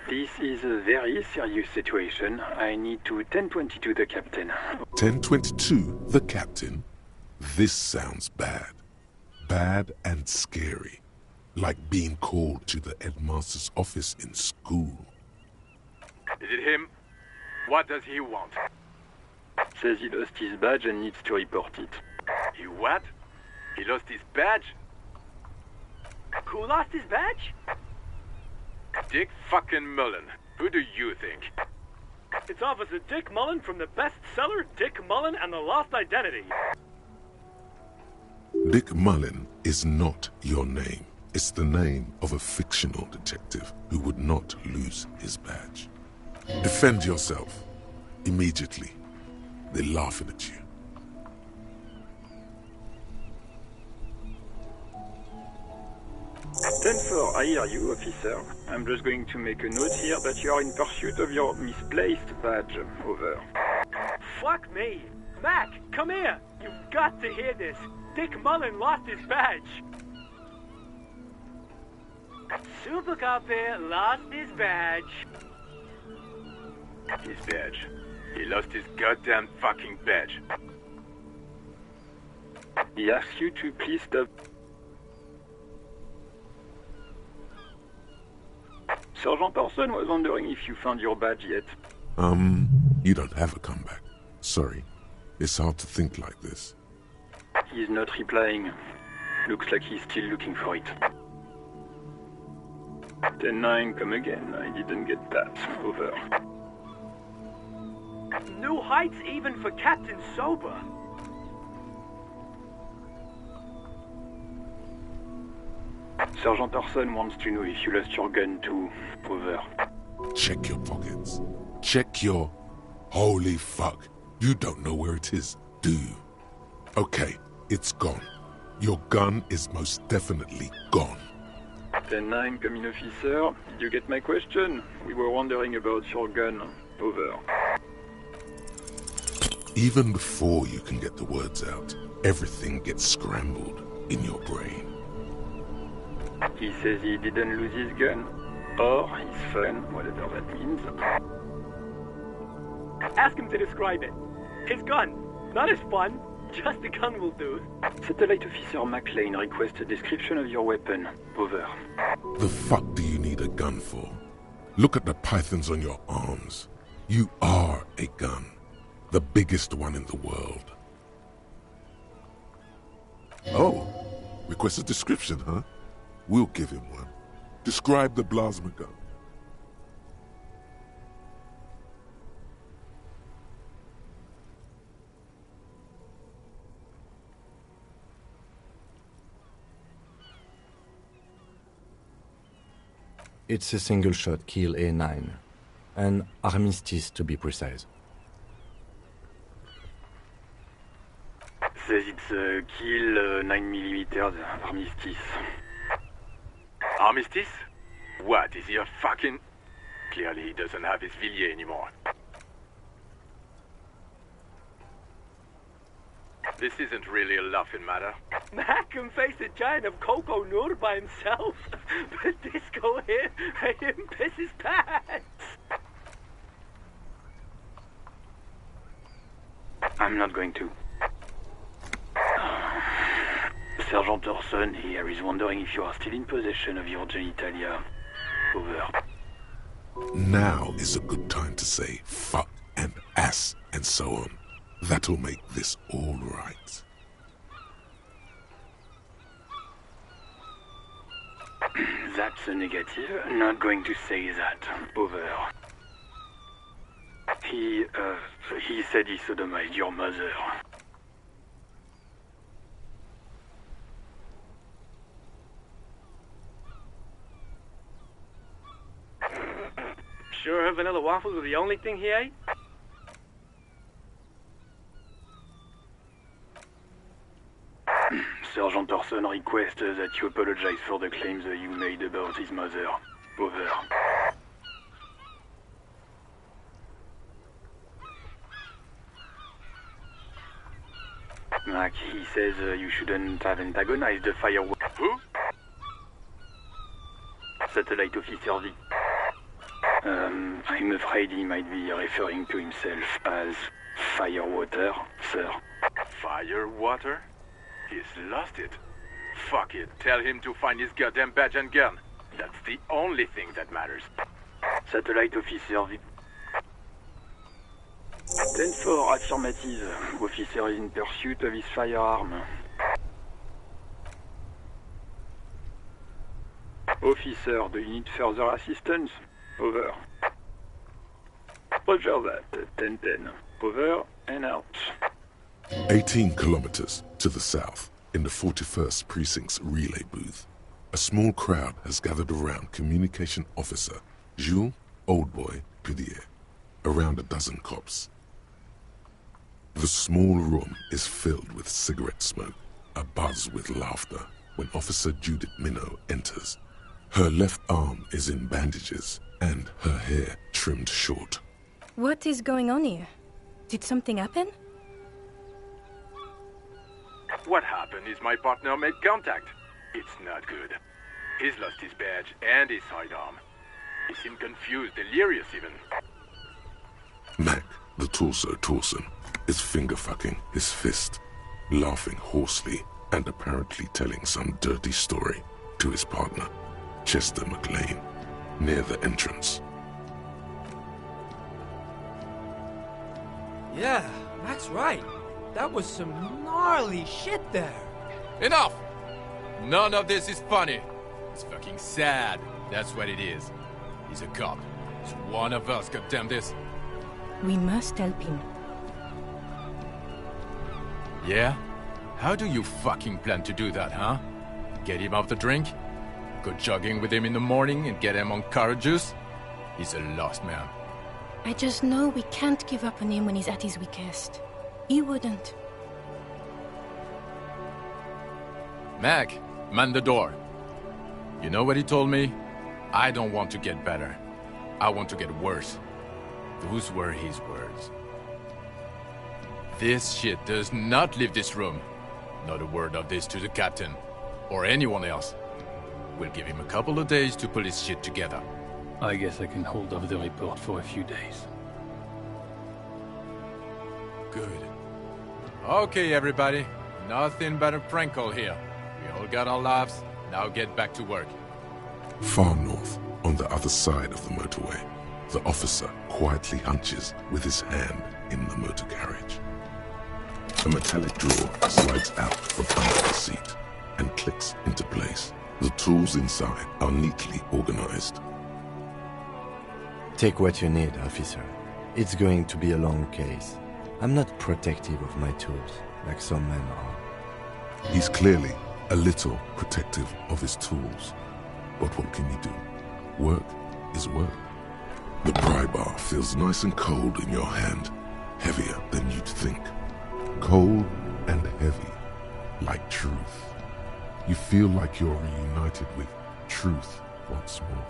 This is a very serious situation. I need to 10-22 the captain. 10-22, the captain? This sounds bad. Bad and scary. Like being called to the headmaster's office in school. Is it him? What does he want? Says he lost his badge and needs to report it. He what? He lost his badge? Who lost his badge? Dick fucking Mullen. Who do you think? It's Officer Dick Mullen from the bestseller Dick Mullen and the Lost Identity. Dick Mullen is not your name. It's the name of a fictional detective who would not lose his badge. Defend yourself. Immediately, they're laughing at you. Ten-4, I hear you, officer. I'm just going to make a note here that you are in pursuit of your misplaced badge. Over. Fuck me. Mac, come here. You've got to hear this. Dick Mullen lost his badge. Super Copy lost his badge. His badge. He lost his goddamn fucking badge. He asks you to please stop. Sergeant Orson was wondering if you found your badge yet. You don't have a comeback. Sorry. It's hard to think like this. He's not replying. Looks like he's still looking for it. 10-9, come again. I didn't get that. Over. New heights even for Captain Sober. Sergeant Orson wants to know if you lost your gun too. Over. Check your pockets. Check your... Holy fuck. You don't know where it is, do you? Okay, it's gone. Your gun is most definitely gone. 10-9, come in, officer. Did you get my question? We were wondering about your gun. Over. Even before you can get the words out, everything gets scrambled in your brain. He says he didn't lose his gun. Or his phone, whatever that means. Ask him to describe it. His gun. Not his fun. Just a gun will do. Satellite Officer McLean requests a description of your weapon. Over. The fuck do you need a gun for? Look at the pythons on your arms. You are a gun. The biggest one in the world. Oh, request a description, huh? We'll give him one. Describe the plasma gun. It's a single-shot kill A9. An armistice, to be precise. Says it's a kill 9mm armistice. Armistice? What, is he a fucking... Clearly he doesn't have his Villiers anymore. This isn't really a laughing matter. Mac can face a giant of Coco Nur by himself, but Disco here made him piss his pants. I'm not going to. Sergeant Orson here is wondering if you are still in possession of your genitalia. Over. Now is a good time to say fuck and ass and so on. That'll make this all right. That's a negative. Not going to say that. Over. He said he sodomized your mother. Sure her vanilla waffles were the only thing he ate? Sergeant Orson requests that you apologize for the claims that you made about his mother. Over. Mac, he says you shouldn't have antagonized the firewall. Who? Satellite Officer V. I'm afraid he might be referring to himself as Firewater, sir. Firewater? He's lost it. Fuck it. Tell him to find his goddamn badge and gun. That's the only thing that matters. Satellite Officer V. 10-4, affirmative. Officer is in pursuit of his firearm. Officer, do you need further assistance? Over. Roger that. 10-10. Over and out. 18 kilometers to the south, in the 41st Precinct's relay booth, a small crowd has gathered around Communication Officer Jules Oldboy Pudier. Around a dozen cops, The small room is filled with cigarette smoke, abuzz with laughter when Officer Judith Minnow enters. Her left arm is in bandages and her hair trimmed short. What is going on here? Did something happen? What happened is my partner made contact. It's not good. He's lost his badge and his sidearm. He seemed confused, delirious even. Mac, the torso Torson, is finger-fucking his fist, laughing hoarsely and apparently telling some dirty story to his partner, Chester McLean, near the entrance. Yeah, Mac's right. That was some gnarly shit there. Enough! None of this is funny. It's fucking sad. That's what it is. He's a cop. He's one of us, goddamn this. We must help him. Yeah? How do you fucking plan to do that, huh? Get him off the drink? Go jogging with him in the morning and get him on carrot juice? He's a lost man. I just know we can't give up on him when he's at his weakest. He wouldn't. Mac, man the door. You know what he told me? I don't want to get better. I want to get worse. Those were his words. This shit does not leave this room. Not a word of this to the captain, or anyone else. We'll give him a couple of days to pull his shit together. I guess I can hold off the report for a few days. Good. Okay, everybody. Nothing but a prank call here. We all got our laughs. Now get back to work. Far north, on the other side of the motorway, the officer quietly hunches with his hand in the motor carriage. A metallic drawer slides out from under the seat and clicks into place. The tools inside are neatly organized. Take what you need, officer. It's going to be a long case. I'm not protective of my tools, like some men are. He's clearly a little protective of his tools. But what can you do? Work is work. The pry bar feels nice and cold in your hand, heavier than you'd think. Cold and heavy, like truth. You feel like you're reunited with truth once more.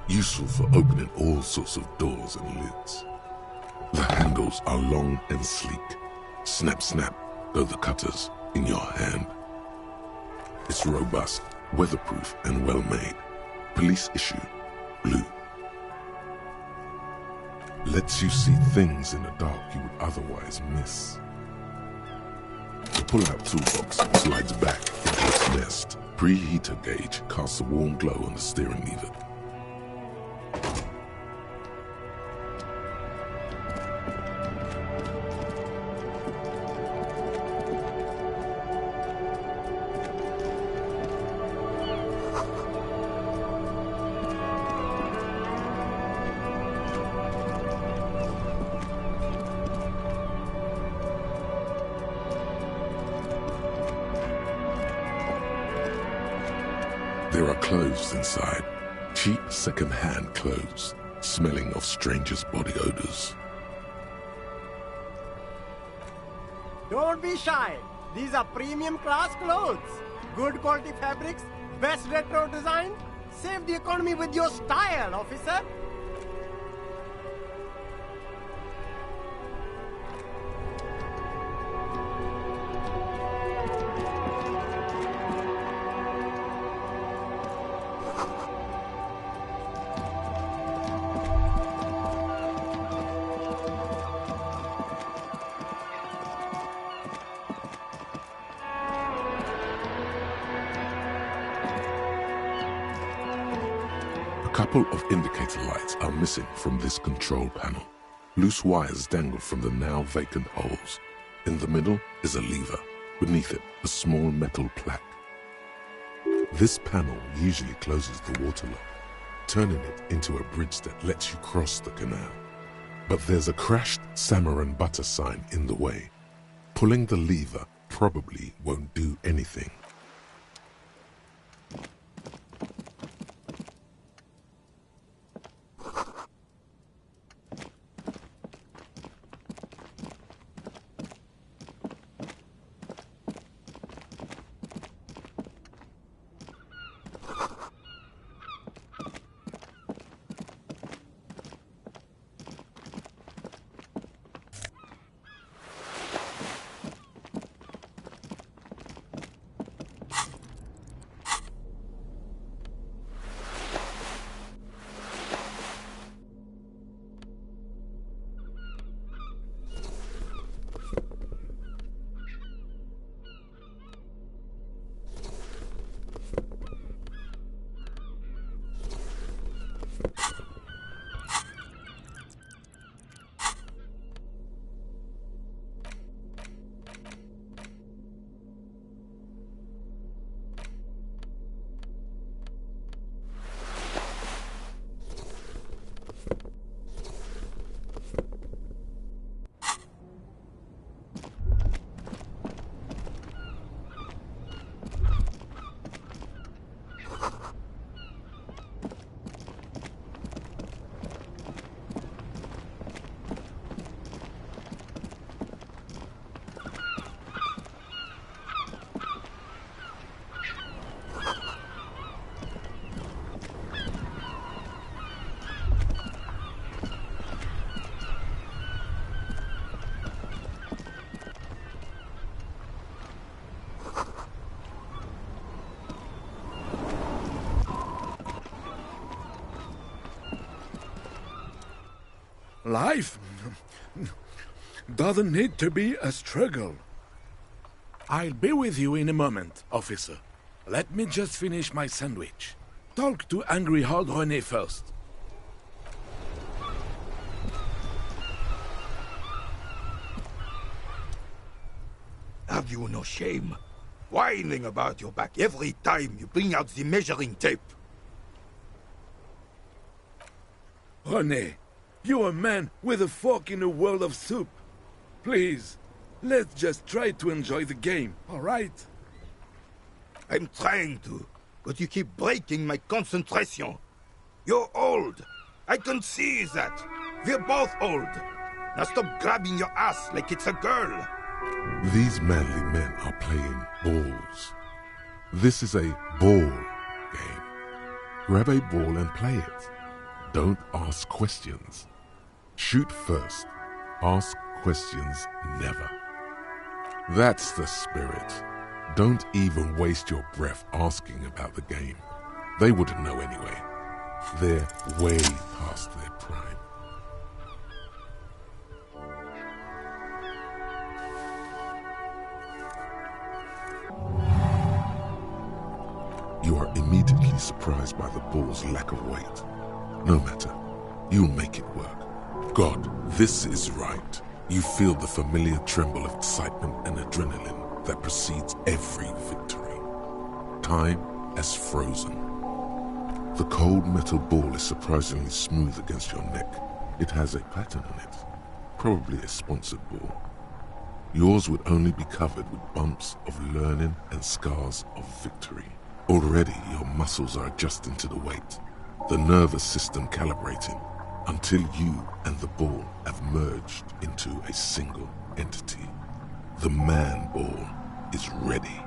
Useful for opening all sorts of doors and lids. The handles are long and sleek. Snap, snap, go the cutters in your hand. It's robust, weatherproof, and well-made. Police issue, blue. Lets you see things in the dark you would otherwise miss. The pull-out toolbox slides back into its nest. Preheater gauge casts a warm glow on the steering lever. There are clothes inside. Cheap second-hand clothes, smelling of strangers' body odors. Don't be shy. These are premium class clothes. Good quality fabrics, best retro design. Save the economy with your style, officer. A couple of indicator lights are missing from this control panel. Loose wires dangle from the now vacant holes. In the middle is a lever. Beneath it, a small metal plaque. This panel usually closes the water lock, turning it into a bridge that lets you cross the canal. But there's a crashed salmon and butter sign in the way. Pulling the lever probably won't do anything. Life doesn't need to be a struggle. I'll be with you in a moment, officer. Let me just finish my sandwich. Talk to Angry Hard René first. Have you no shame? Whining about your back every time you bring out the measuring tape. René, you're a man with a fork in a world of soup. Please, let's just try to enjoy the game, all right? I'm trying to, but you keep breaking my concentration. You're old. I can see that. We're both old. Now stop grabbing your ass like it's a girl. These manly men are playing balls. This is a ball game. Grab a ball and play it. Don't ask questions. Shoot first. Ask questions never. That's the spirit. Don't even waste your breath asking about the game. They wouldn't know anyway. They're way past their prime. You are immediately surprised by the ball's lack of weight. No matter, you'll make it work. God, this is right. You feel the familiar tremble of excitement and adrenaline that precedes every victory. Time has frozen. The cold metal ball is surprisingly smooth against your neck. It has a pattern on it, probably a sponsored ball. Yours would only be covered with bumps of learning and scars of victory. Already your muscles are adjusting to the weight, the nervous system calibrating, until you and the ball have merged into a single entity. The man ball is ready.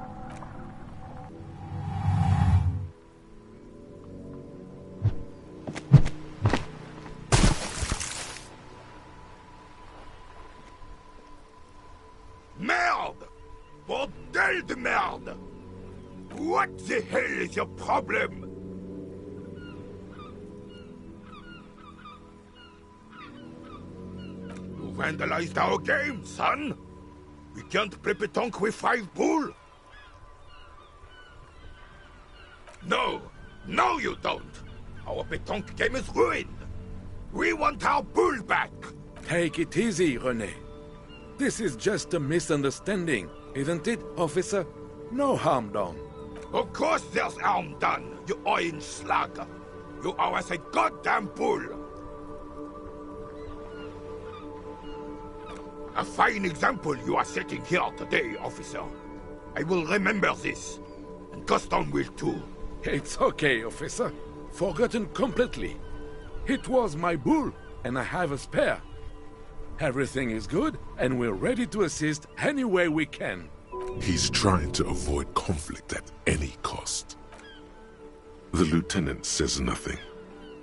Merde! Bordel de merde! What the hell is your problem? You vandalized our game, son! We can't play pétanque with 5 bull! No! No, you don't! Our pétanque game is ruined! We want our bull back! Take it easy, René. This is just a misunderstanding, isn't it, officer? No harm done. Of course there's harm done, you orange slug! You owe us a goddamn bull! A fine example you are setting here today, officer. I will remember this, and Gaston will too. It's okay, officer. Forgotten completely. It was my bull, and I have a spare. Everything is good, and we're ready to assist any way we can. He's trying to avoid conflict at any cost. The lieutenant says nothing,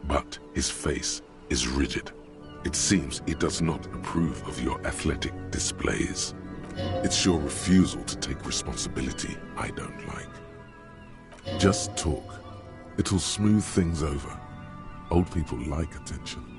but his face is rigid. It seems he does not approve of your athletic displays. It's your refusal to take responsibility I don't like. Just talk. It'll smooth things over. Old people like attention.